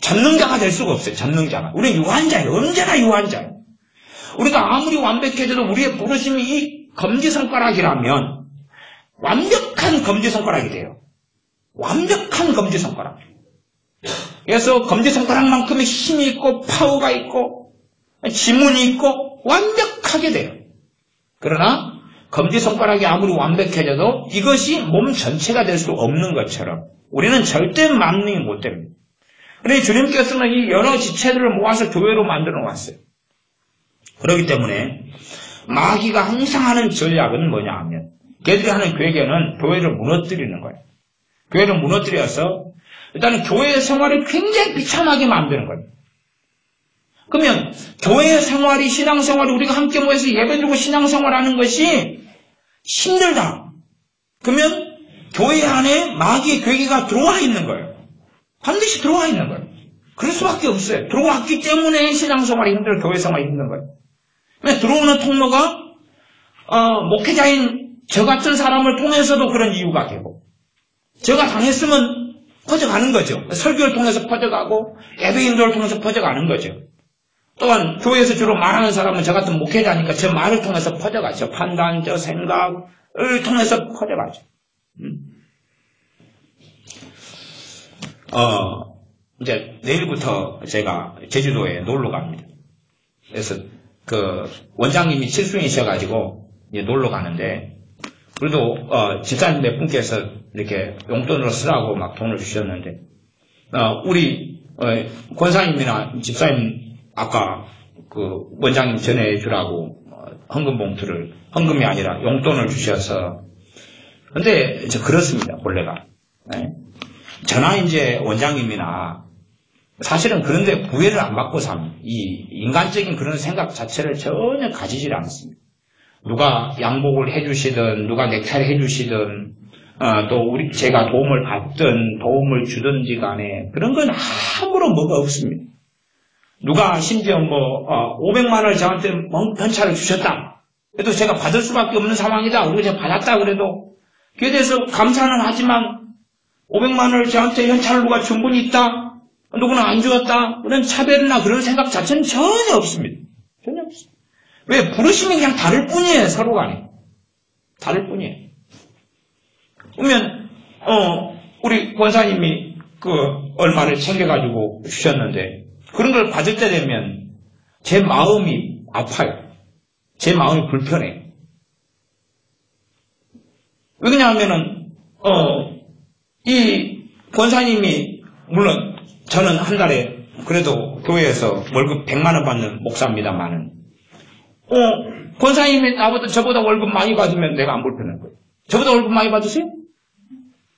전능자가 될 수가 없어요. 전능자가. 우리는 유한자예요. 언제나 유한자예요. 우리가 아무리 완벽해져도 우리의 부르심이 이 검지손가락이라면 완벽한 검지손가락이 돼요. 완벽한 검지손가락. 그래서 검지손가락만큼의 힘이 있고 파워가 있고 지문이 있고 완벽하게 돼요. 그러나 검지손가락이 아무리 완벽해져도 이것이 몸 전체가 될 수 없는 것처럼 우리는 절대 만능이 못 됩니다. 그러니 주님께서는 이 여러 지체들을 모아서 교회로 만들어 놓았어요. 그렇기 때문에 마귀가 항상 하는 전략은 뭐냐 하면 걔들이 하는 괴계는 교회를 무너뜨리는 거예요. 교회를 무너뜨려서 일단은 교회 생활을 굉장히 비참하게 만드는 거예요. 그러면 교회 생활이 신앙생활이 우리가 함께 모여서 예배드리고 신앙생활하는 것이 힘들다. 그러면 교회 안에 마귀의 괴계가 들어와 있는 거예요. 반드시 들어와 있는 거예요. 그럴 수밖에 없어요. 들어왔기 때문에 신앙생활이 힘들고 교회 생활이 힘든 거예요. 들어오는 통로가 목회자인 저 같은 사람을 통해서도 그런 이유가 되고, 제가 당했으면 퍼져가는 거죠. 설교를 통해서 퍼져가고, 예배인도를 통해서 퍼져가는 거죠. 또한 교회에서 주로 말하는 사람은 저 같은 목회자니까 저 말을 통해서 퍼져가죠. 판단, 저 생각을 통해서 퍼져가죠. 이제 내일부터 제가 제주도에 놀러 갑니다. 그래서 그 원장님이 칠순이셔가지고 이제 놀러 가는데, 그래도 집사님 몇 분께서 이렇게 용돈으로 쓰라고 막 돈을 주셨는데, 우리 권사님이나 집사님 아까 그 원장님 전해주라고 헌금 봉투를, 헌금이 아니라 용돈을 주셔서, 근데 저 그렇습니다, 본래가. 네. 저나 이제 원장님이나 사실은 그런데 구애를 안 받고 삽니다. 이 인간적인 그런 생각 자체를 전혀 가지질 않습니다. 누가 양복을 해주시든 누가 넥타이를 해주시든 또 제가 도움을 받든 도움을 주든지 간에 그런 건 아무런 뭐가 없습니다. 누가 심지어 500만 원을 저한테 현찰을 주셨다. 그래도 제가 받을 수밖에 없는 상황이다. 그리고 제가 받았다 그래도 그에 대해서 감사는 하지만 500만 원을 저한테 현찰을 누가 준 분이 있다. 누구는 안 주었다. 그런 차별이나 그런 생각 자체는 전혀 없습니다. 전혀 없습니다. 왜? 부르심이 그냥 다를 뿐이에요. 서로 간에. 다를 뿐이에요. 그러면 우리 권사님이 그 얼마를 챙겨가지고 주셨는데 그런 걸 받을 때 되면 제 마음이 아파요. 제 마음이 불편해요. 왜냐하면은 이 권사님이 물론 저는 한 달에 그래도 교회에서 월급 100만 원 받는 목사입니다만은 권사님이 저보다 월급 많이 받으면 내가 안 불편한 거예요. 저보다 월급 많이 받으세요?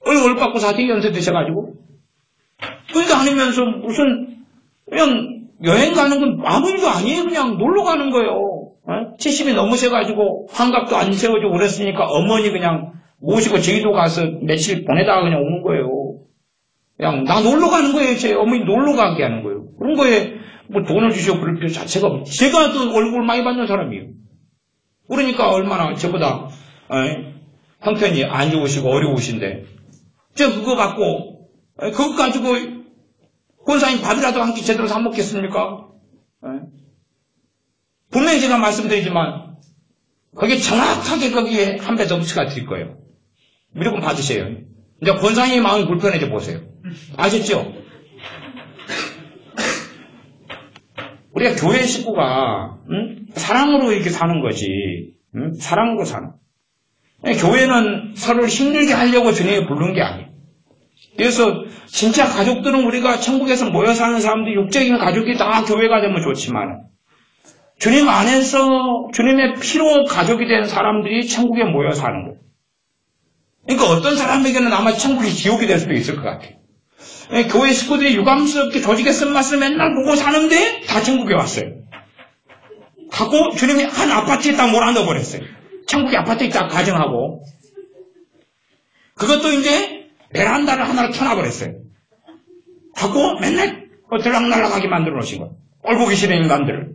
월급 받고 사택 연세 드셔가지고 그러니까 아니면서 무슨 그냥 여행 가는 건 아무 일도 아니에요. 그냥 놀러 가는 거예요. 70이 넘으셔가지고 환갑도 안 세워주고 그랬으니까 어머니 그냥 모시고 제주도 가서 며칠 보내다가 그냥 오는 거예요. 그냥 나 놀러 가는 거예요. 제 어머니 놀러 가게 하는 거예요. 그런 거에 뭐 돈을 주시고 그럴 필요 자체가 없어요. 제가 또 월급을 많이 받는 사람이에요. 그러니까 얼마나 저보다 형편이 안 좋으시고 어려우신데 저 그거 갖고 그거 가지고 권사님 밥이라도 한 끼 제대로 사 먹겠습니까? 분명히 제가 말씀드리지만 거기에 정확하게 거기에 한 배 덩치가 들 거예요. 무조건 받으세요. 이제 권사님의 마음이 불편해져 보세요. 아셨죠? 우리가 교회 식구가 사랑으로 이렇게 사는 거지. 사랑으로 사는. 교회는 서로를 힘들게 하려고 주님이 부른 게 아니에요. 그래서 진짜 가족들은 우리가 천국에서 모여 사는 사람들이 육적인 가족이 다 교회가 되면 좋지만 주님 안에서 주님의 피로 가족이 된 사람들이 천국에 모여 사는 거예요. 그러니까 어떤 사람에게는 아마 천국이 지옥이 될 수도 있을 것 같아요. 교회 식구들이 유감스럽게 조직의 쓴맛을 맨날 보고 사는데 다 천국에 왔어요. 갖고 주님이 한 아파트에 딱 몰아넣어버렸어요. 천국의 아파트에 딱 가정하고 그것도 이제 베란다를 하나로 켜놔버렸어요. 갖고 맨날 들락날락하게 만들어 놓으신 거예요. 꼴보기 싫은 인간들을.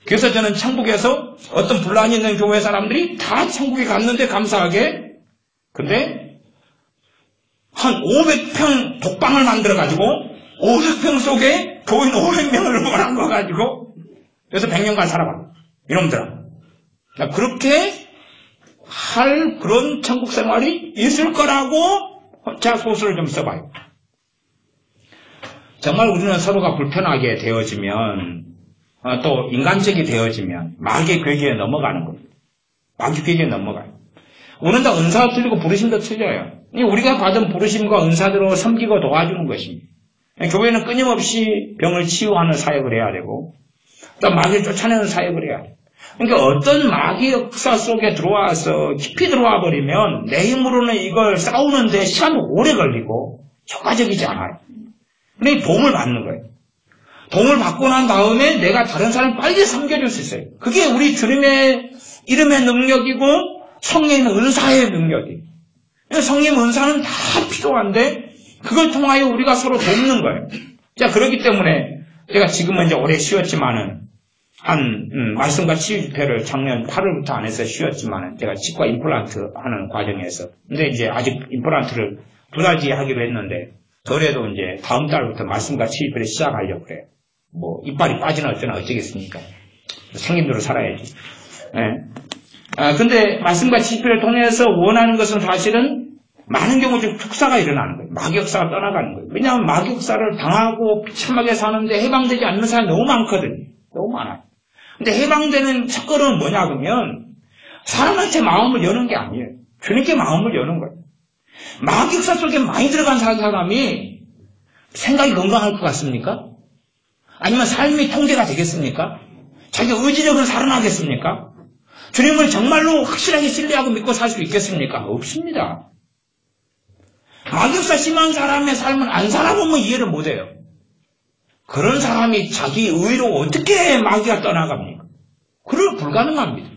그래서 저는 천국에서 어떤 분란이 있는 교회 사람들이 다 천국에 갔는데 감사하게 근데 한 500평 독방을 만들어가지고 500평 속에 교인 500명을 몰아넣어가지고 그래서 100년간 살아봐. 이놈들아. 그렇게 할 그런 천국 생활이 있을 거라고 제가 소설을 좀 써봐요. 정말 우리는 서로가 불편하게 되어지면 또 인간적이 되어지면 마귀의 괴계에 넘어가는 겁니다. 마귀의 괴계에 넘어가요. 우리는 다 은사가 틀리고 부르심도 틀려요. 우리가 받은 부르심과 은사대로 섬기고 도와주는 것입니다. 교회는 끊임없이 병을 치유하는 사역을 해야 되고 또 마귀를 쫓아내는 사역을 해야 돼요. 그러니까 어떤 마귀 역사 속에 들어와서 깊이 들어와 버리면 내 힘으로는 이걸 싸우는데 시간이 오래 걸리고 효과적이지 않아요. 그러니까 도움을 받는 거예요. 도움을 받고 난 다음에 내가 다른 사람을 빨리 섬겨줄 수 있어요. 그게 우리 주님의 이름의 능력이고 성령의 은사의 능력이에요. 성령 은사는 다 필요한데 그걸 통하여 우리가 서로 돕는 거예요. 자, 그렇기 때문에 제가 지금은 이제 오래 쉬었지만은 말씀과 치유 집회를 작년 8월부터 안 해서 쉬었지만 제가 치과 임플란트 하는 과정에서 근데 이제 아직 임플란트를 2달째 하기로 했는데 그래도 이제 다음 달부터 말씀과 치유 집회를 시작하려고 그래요. 뭐 이빨이 빠지나 어쩌나 어쩌겠습니까? 생긴 대로 살아야지. 예. 근데 말씀과 치유 집회를 통해서 원하는 것은 사실은 많은 경우 좀 특사가 일어나는 거예요. 마귀역사가 떠나가는 거예요. 왜냐하면 마귀역사를 당하고 비참하게 사는데 해방되지 않는 사람이 너무 많거든요. 너무 많아요. 근데 해방되는 첫걸음은 뭐냐 그러면 사람한테 마음을 여는 게 아니에요. 주님께 마음을 여는 거예요. 마귀역사 속에 많이 들어간 사람이 생각이 건강할 것 같습니까? 아니면 삶이 통제가 되겠습니까? 자기 의지력은 살아나겠습니까? 주님을 정말로 확실하게 신뢰하고 믿고 살 수 있겠습니까? 없습니다. 마귀역사 심한 사람의 삶은 안 살아보면 이해를 못해요. 그런 사람이 자기 의로 어떻게 마귀가 떠나갑니까? 그럴 불가능합니다.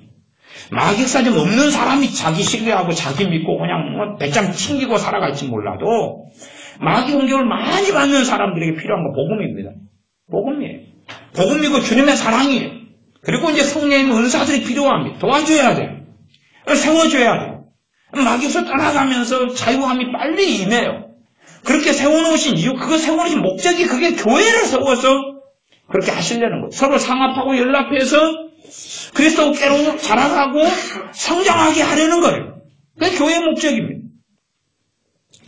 마귀역사 좀 없는 사람이 자기 신뢰하고 자기 믿고 그냥 배짱 튕기고 살아갈지 몰라도 마귀 공격을 많이 받는 사람들에게 필요한 건 복음입니다. 복음이에요. 복음이고 주님의 사랑이에요. 그리고 이제 성령의 은사들이 필요합니다. 도와줘야 돼요. 세워줘야 돼요. 마귀에서 떠나가면서 자유함이 빨리 임해요. 그렇게 세워놓으신 이유, 그거 세워놓으신 목적이 그게 교회를 세워서 그렇게 하시려는 거예요. 서로 상합하고 연합해서 그리스도께로 자라가고 성장하게 하려는 거예요. 그게 교회의 목적입니다.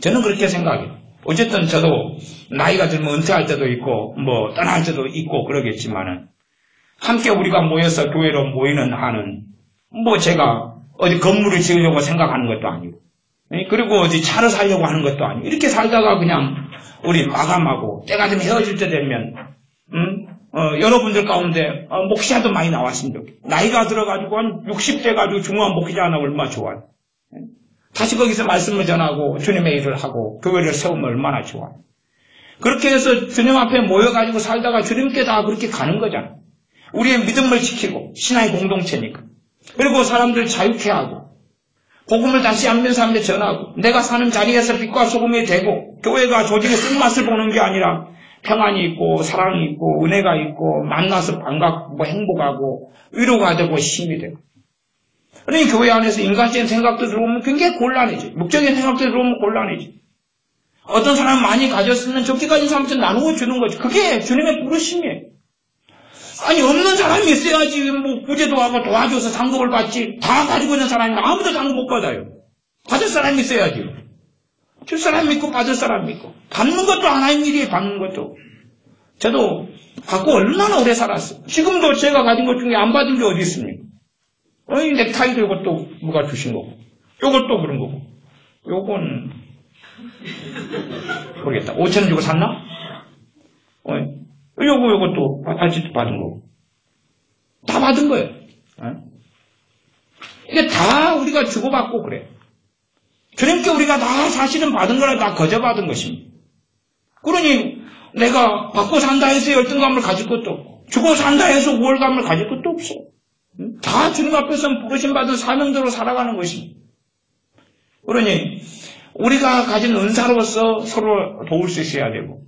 저는 그렇게 생각해요. 어쨌든 저도 나이가 들면 은퇴할 때도 있고 뭐 떠날 때도 있고 그러겠지만은 함께 우리가 모여서 교회로 모이는 한은 뭐 제가 어디 건물을 지으려고 생각하는 것도 아니고 그리고 어디 차를 사려고 하는 것도 아니고 이렇게 살다가 그냥 우리 마감하고 때가 좀 헤어질 때 되면 여러분들 가운데 목회자도 많이 나왔으면 좋겠어요. 나이가 들어가지고 한 60대 가지고 중요한 목회자 하나 얼마나 좋아요. 다시 거기서 말씀을 전하고 주님의 일을 하고 교회를 세우면 얼마나 좋아요. 그렇게 해서 주님 앞에 모여가지고 살다가 주님께 다 그렇게 가는 거잖아요. 우리의 믿음을 지키고 신앙의 공동체니까. 그리고 사람들 자유케 하고 복음을 다시 안 믿는 사람한테 전하고 내가 사는 자리에서 빛과 소금이 되고 교회가 조직의 쓴맛을 보는 게 아니라 평안이 있고 사랑이 있고 은혜가 있고 만나서 반갑고 행복하고 위로가 되고 힘이 되고 그러니 교회 안에서 인간적인 생각도 들어오면 굉장히 곤란해져. 목적인 생각도 들어오면 곤란해져. 어떤 사람은 많이 가졌으면 적게 가진 사람한테 나누어 주는 거죠. 그게 주님의 부르심이에요. 아니 없는 사람이 있어야지 뭐 구제도 하고 도와줘서 상급을 받지. 다 가지고 있는 사람이 아무도 상급 못 받아요. 받을 사람이 있어야지. 줄 사람 있고 받을 사람 있고 받는 것도 하나의 일이에요. 받는 것도. 저도 받고 얼마나 오래 살았어요. 지금도 제가 가진 것 중에 안 받은 게 어디 있습니까? 넥타이도 이것도 누가 주신 거고 요것도 그런 거고 요건 모르겠다. 5,000원 주고 샀나? 요것도 아직도 받은 거고 다 받은 거예요. 이게 다 우리가 주고받고 그래. 주님께 우리가 다 사실은 받은 거라 다 거저받은 것입니다. 그러니 내가 받고 산다 해서 열등감을 가질 것도 없고 주고 산다 해서 우월감을 가질 것도 없어요. 다 주님 앞에서 부르심받은 사명대로 살아가는 것입니다. 그러니 우리가 가진 은사로서 서로 도울 수 있어야 되고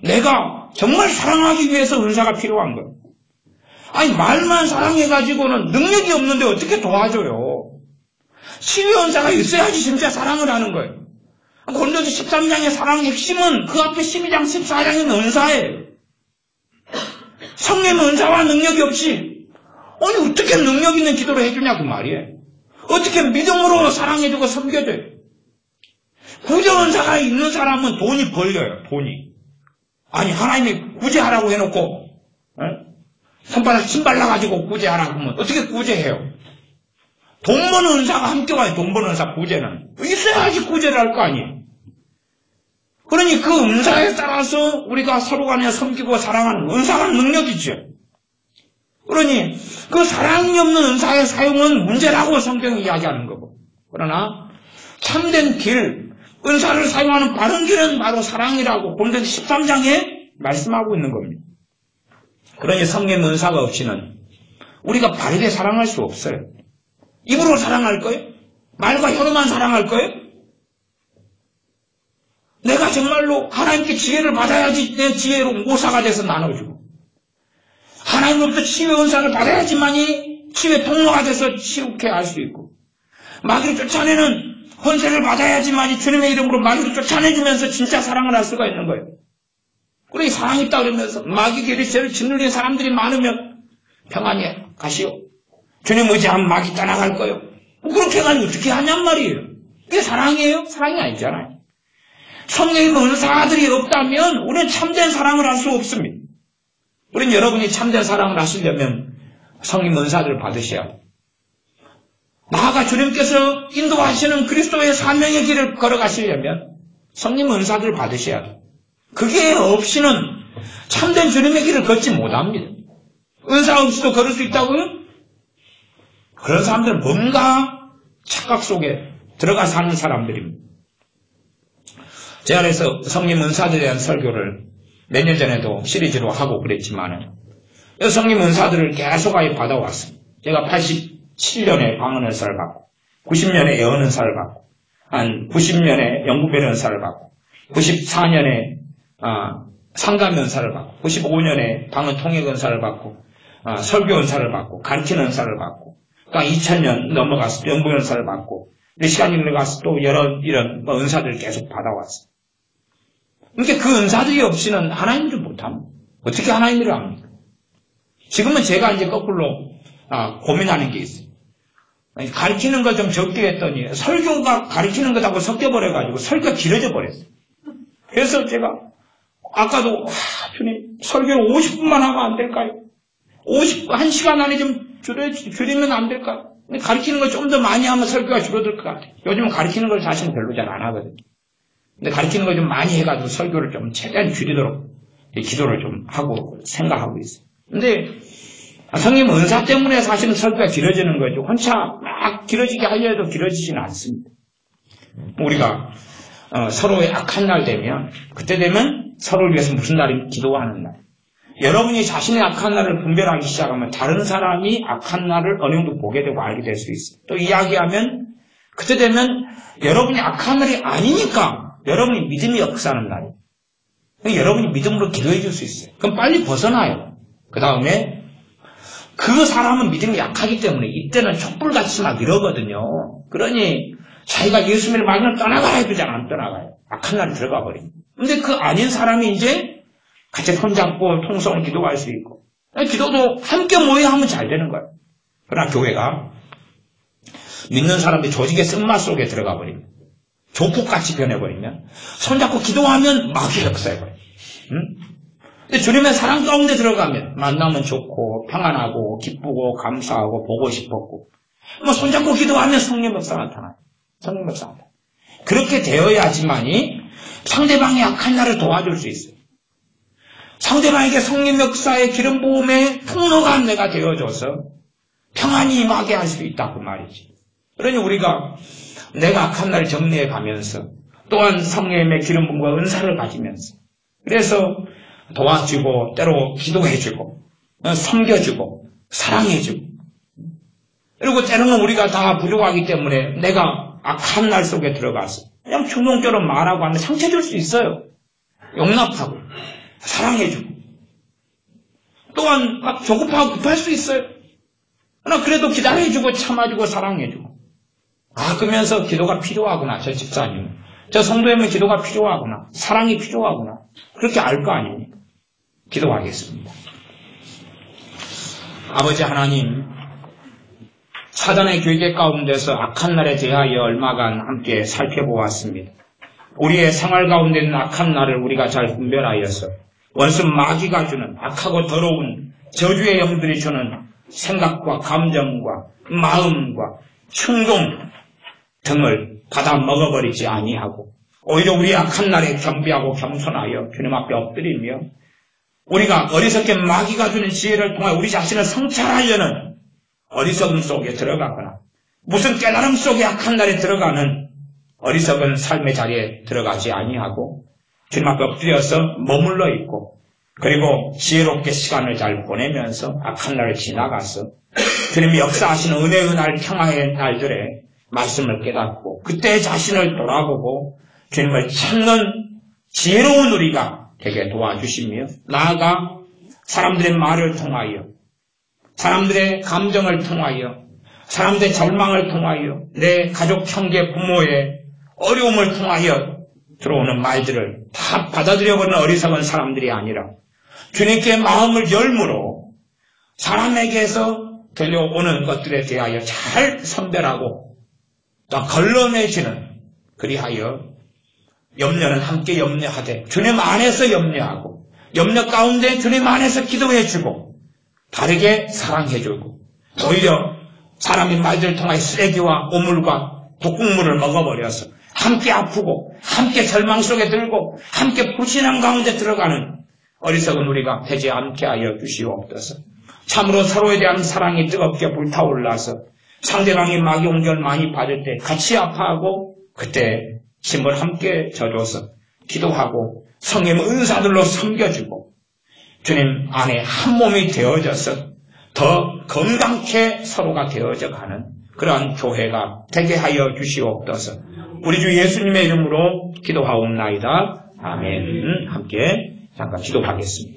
내가 정말 사랑하기 위해서 은사가 필요한 거예요. 아니 말만 사랑해가지고는 능력이 없는데 어떻게 도와줘요. 치유 은사가 있어야지 진짜 사랑을 하는 거예요. 고린도서 13장의 사랑의 핵심은 그 앞에 12장 14장의 은사예요. 성령의 은사와 능력이 없이 아니 어떻게 능력 있는 기도를 해주냐 그 말이에요. 어떻게 믿음으로 사랑해주고 섬겨줘요. 구제 은사가 있는 사람은 돈이 벌려요. 돈이. 아니 하나님이 구제하라고 해놓고 손바닥 침 발라가지고 구제하라고 하면 어떻게 구제해요. 돈 버는 은사가 함께 와요. 돈 버는 은사 구제는. 있어야지 구제를 할 거 아니에요. 그러니 그 은사에 따라서 우리가 서로 간에 섬기고 사랑하는 은사가 능력이죠. 그러니 그 사랑이 없는 은사의 사용은 문제라고 성경이 이야기하는 거고. 그러나 참된 길, 은사를 사용하는 바른 길은 바로 사랑이라고 고린도서 13장에 말씀하고 있는 겁니다. 그러니 성령의 은사가 없이는 우리가 바르게 사랑할 수 없어요. 입으로 사랑할 거예요? 말과 혀로만 사랑할 거예요? 내가 정말로 하나님께 지혜를 받아야지 내 지혜로 모사가 돼서 나눠주고 하나님으로부터 치유의 은사를 받아야지만이 치유의 통로가 돼서 치유케 할 수 있고, 마귀를 쫓아내는 권세를 받아야지만이 주님의 이름으로 마귀를 쫓아내주면서 진짜 사랑을 할 수가 있는 거예요. 그러니 사랑이 있다 그러면서 마귀에게 죄를 짓눌린 사람들이 많으면 평안히 가시오. 주님 의지하면 마귀 떠나갈 거예요. 그렇게 가니 어떻게 하냔 말이에요. 그게 사랑이에요? 사랑이 아니잖아요. 성령의 은사들이 없다면 우리는 참된 사랑을 할 수 없습니다. 우리는 여러분이 참된 사랑을 하시려면 성령 은사들을 받으셔야 돼요. 나아가 주님께서 인도하시는 그리스도의 사명의 길을 걸어가시려면 성령 은사들을 받으셔야 돼요. 그게 없이는 참된 주님의 길을 걷지 못합니다. 은사 없이도 걸을 수 있다고요? 그런 사람들은 뭔가 착각 속에 들어가 사는 사람들입니다. 제가 그래서 성령 은사들에 대한 설교를 몇 년 전에도 시리즈로 하고 그랬지만 성령 은사들을 계속하게 받아왔습니다. 제가 87년에 방언은사를 받고 90년에 예언은사를 받고 한 90년에 연구배려은사를 받고 94년에 상담은사를 받고 95년에 방언통역은사를 받고 설교은사를 받고 가르치는 은사를 받고 그러니까 2000년 넘어가서 연구은사를 받고 시간이 흘러가서 또 여러 이런 은사들을 계속 받아왔어요. 그러니까 그 은사들이 없이는 하나님 일을 못합니다. 어떻게 하나님 일을 합니까? 지금은 제가 이제 거꾸로 고민하는 게 있어요. 가르치는 걸 좀 적게 했더니 설교가 가르치는 것하고 섞여버려가지고 설교가 길어져 버렸어요. 그래서 제가 아까도 주님 설교를 50분만 하면 안 될까요? 1시간 안에 좀 줄이면 안 될까요? 가르치는 걸 좀 더 많이 하면 설교가 줄어들 것 같아요. 요즘은 가르치는 걸 사실은 별로 잘 안 하거든요. 근데 가르치는 걸 좀 많이 해가지고 설교를 좀 최대한 줄이도록 기도를 좀 하고 생각하고 있어요. 근데 성령 은사 때문에 사실은 설교가 길어지는 거죠. 혼자 막 길어지게 하려 해도 길어지지는 않습니다. 우리가 서로의 악한 날 되면 그때 되면 서로를 위해서 무슨 날이 기도하는 날. 여러분이 자신의 악한 날을 분별하기 시작하면 다른 사람이 악한 날을 어느 정도 보게 되고 알게 될 수 있어요. 또 이야기하면 그때 되면 여러분이 악한 날이 아니니까 여러분이 믿음이 역사하는 날이에요. 여러분이 믿음으로 기도해 줄 수 있어요. 그럼 빨리 벗어나요. 그 다음에 그 사람은 믿음이 약하기 때문에 이때는 촛불같이 막 이러거든요. 그러니 자기가 예수님을 만나면 떠나가야 되잖아. 안 떠나가요. 악한 날이 들어가 버립니다. 근데 그 아닌 사람이 이제 같이 손잡고 통성을 기도할 수 있고 기도도 함께 모여 하면 잘 되는 거예요. 그러나 교회가 믿는 사람들이 조직의 쓴맛 속에 들어가 버립니다. 조폭같이 변해버리면 손잡고 기도하면 마귀 역사해버려요. 근데 주님의 사랑 가운데 들어가면 만나면 좋고 평안하고 기쁘고 감사하고 보고 싶었고 손잡고 기도하면 성령 역사 나타나요. 성령 역사 나타나요. 그렇게 되어야지만이 상대방이 악한 날을 도와줄 수 있어요. 상대방에게 성령 역사의 기름 부음의 통로가 내가 되어줘서 평안히 임하게 할 수 있다 그 말이지. 그러니 우리가 내가 악한 날을 정리해 가면서 또한 성령의 기름 부음과 은사를 가지면서 그래서 도와주고 때로 기도해주고 섬겨주고 사랑해주고 그리고 때로는 우리가 다 부족하기 때문에 내가 악한 날 속에 들어가서 그냥 충동적으로 말하고 하면 상처 줄 수 있어요. 용납하고 사랑해주고 또한 막 조급하고 급할 수 있어요. 그러나 그래도 기다려주고 참아주고 사랑해주고 그러면서 기도가 필요하구나. 저 집사님 저 성도님은 기도가 필요하구나. 사랑이 필요하구나. 그렇게 알 거 아닙니까? 기도하겠습니다. 아버지 하나님 사단의 교계 가운데서 악한 날에 대하여 얼마간 함께 살펴보았습니다. 우리의 생활 가운데 있는 악한 날을 우리가 잘 분별하여서 원수 마귀가 주는 악하고 더러운 저주의 영들이 주는 생각과 감정과 마음과 충동 등을 받아 먹어버리지 아니하고 오히려 우리 악한 날에 겸비하고 겸손하여 주님 앞에 엎드리며 우리가 어리석게 마귀가 주는 지혜를 통해 우리 자신을 성찰하려는 어리석음 속에 들어가거나 무슨 깨달음 속에 악한 날에 들어가는 어리석은 삶의 자리에 들어가지 아니하고 주님 앞에 엎드려서 머물러 있고 그리고 지혜롭게 시간을 잘 보내면서 악한 날을 지나가서 주님이 역사하시는 은혜의 날 평화의 날들에 말씀을 깨닫고 그때 자신을 돌아보고 주님을 찾는 지혜로운 우리가 되게 도와주시며 나아가 사람들의 말을 통하여, 사람들의 감정을 통하여, 사람들의 절망을 통하여, 내 가족, 형제, 부모의 어려움을 통하여 들어오는 말들을 다 받아들여버리는 어리석은 사람들이 아니라 주님께 마음을 열므로 사람에게서 들려오는 것들에 대하여 잘 선별하고 또 걸러내지는, 그리하여 염려는 함께 염려하되 주님 안에서 염려하고 염려 가운데 주님 안에서 기도해주고 다르게 사랑해주고, 오히려 사람의 말들을 통하여 쓰레기와 오물과 독국물을 먹어버려서 함께 아프고 함께 절망 속에 들고 함께 불신앙 가운데 들어가는 어리석은 우리가 되지 않게 하여 주시옵소서. 참으로 서로에 대한 사랑이 뜨겁게 불타올라서 상대방이 막용절 많이 받을 때 같이 아파하고 그때 힘을 함께 져줘서 기도하고 성령의 은사들로 섬겨주고 주님 안에 한 몸이 되어져서 더 건강케 서로가 되어져 가는 그러한 교회가 되게 하여 주시옵소서. 우리 주 예수님의 이름으로 기도하옵나이다. 아멘. 함께 잠깐 기도하겠습니다.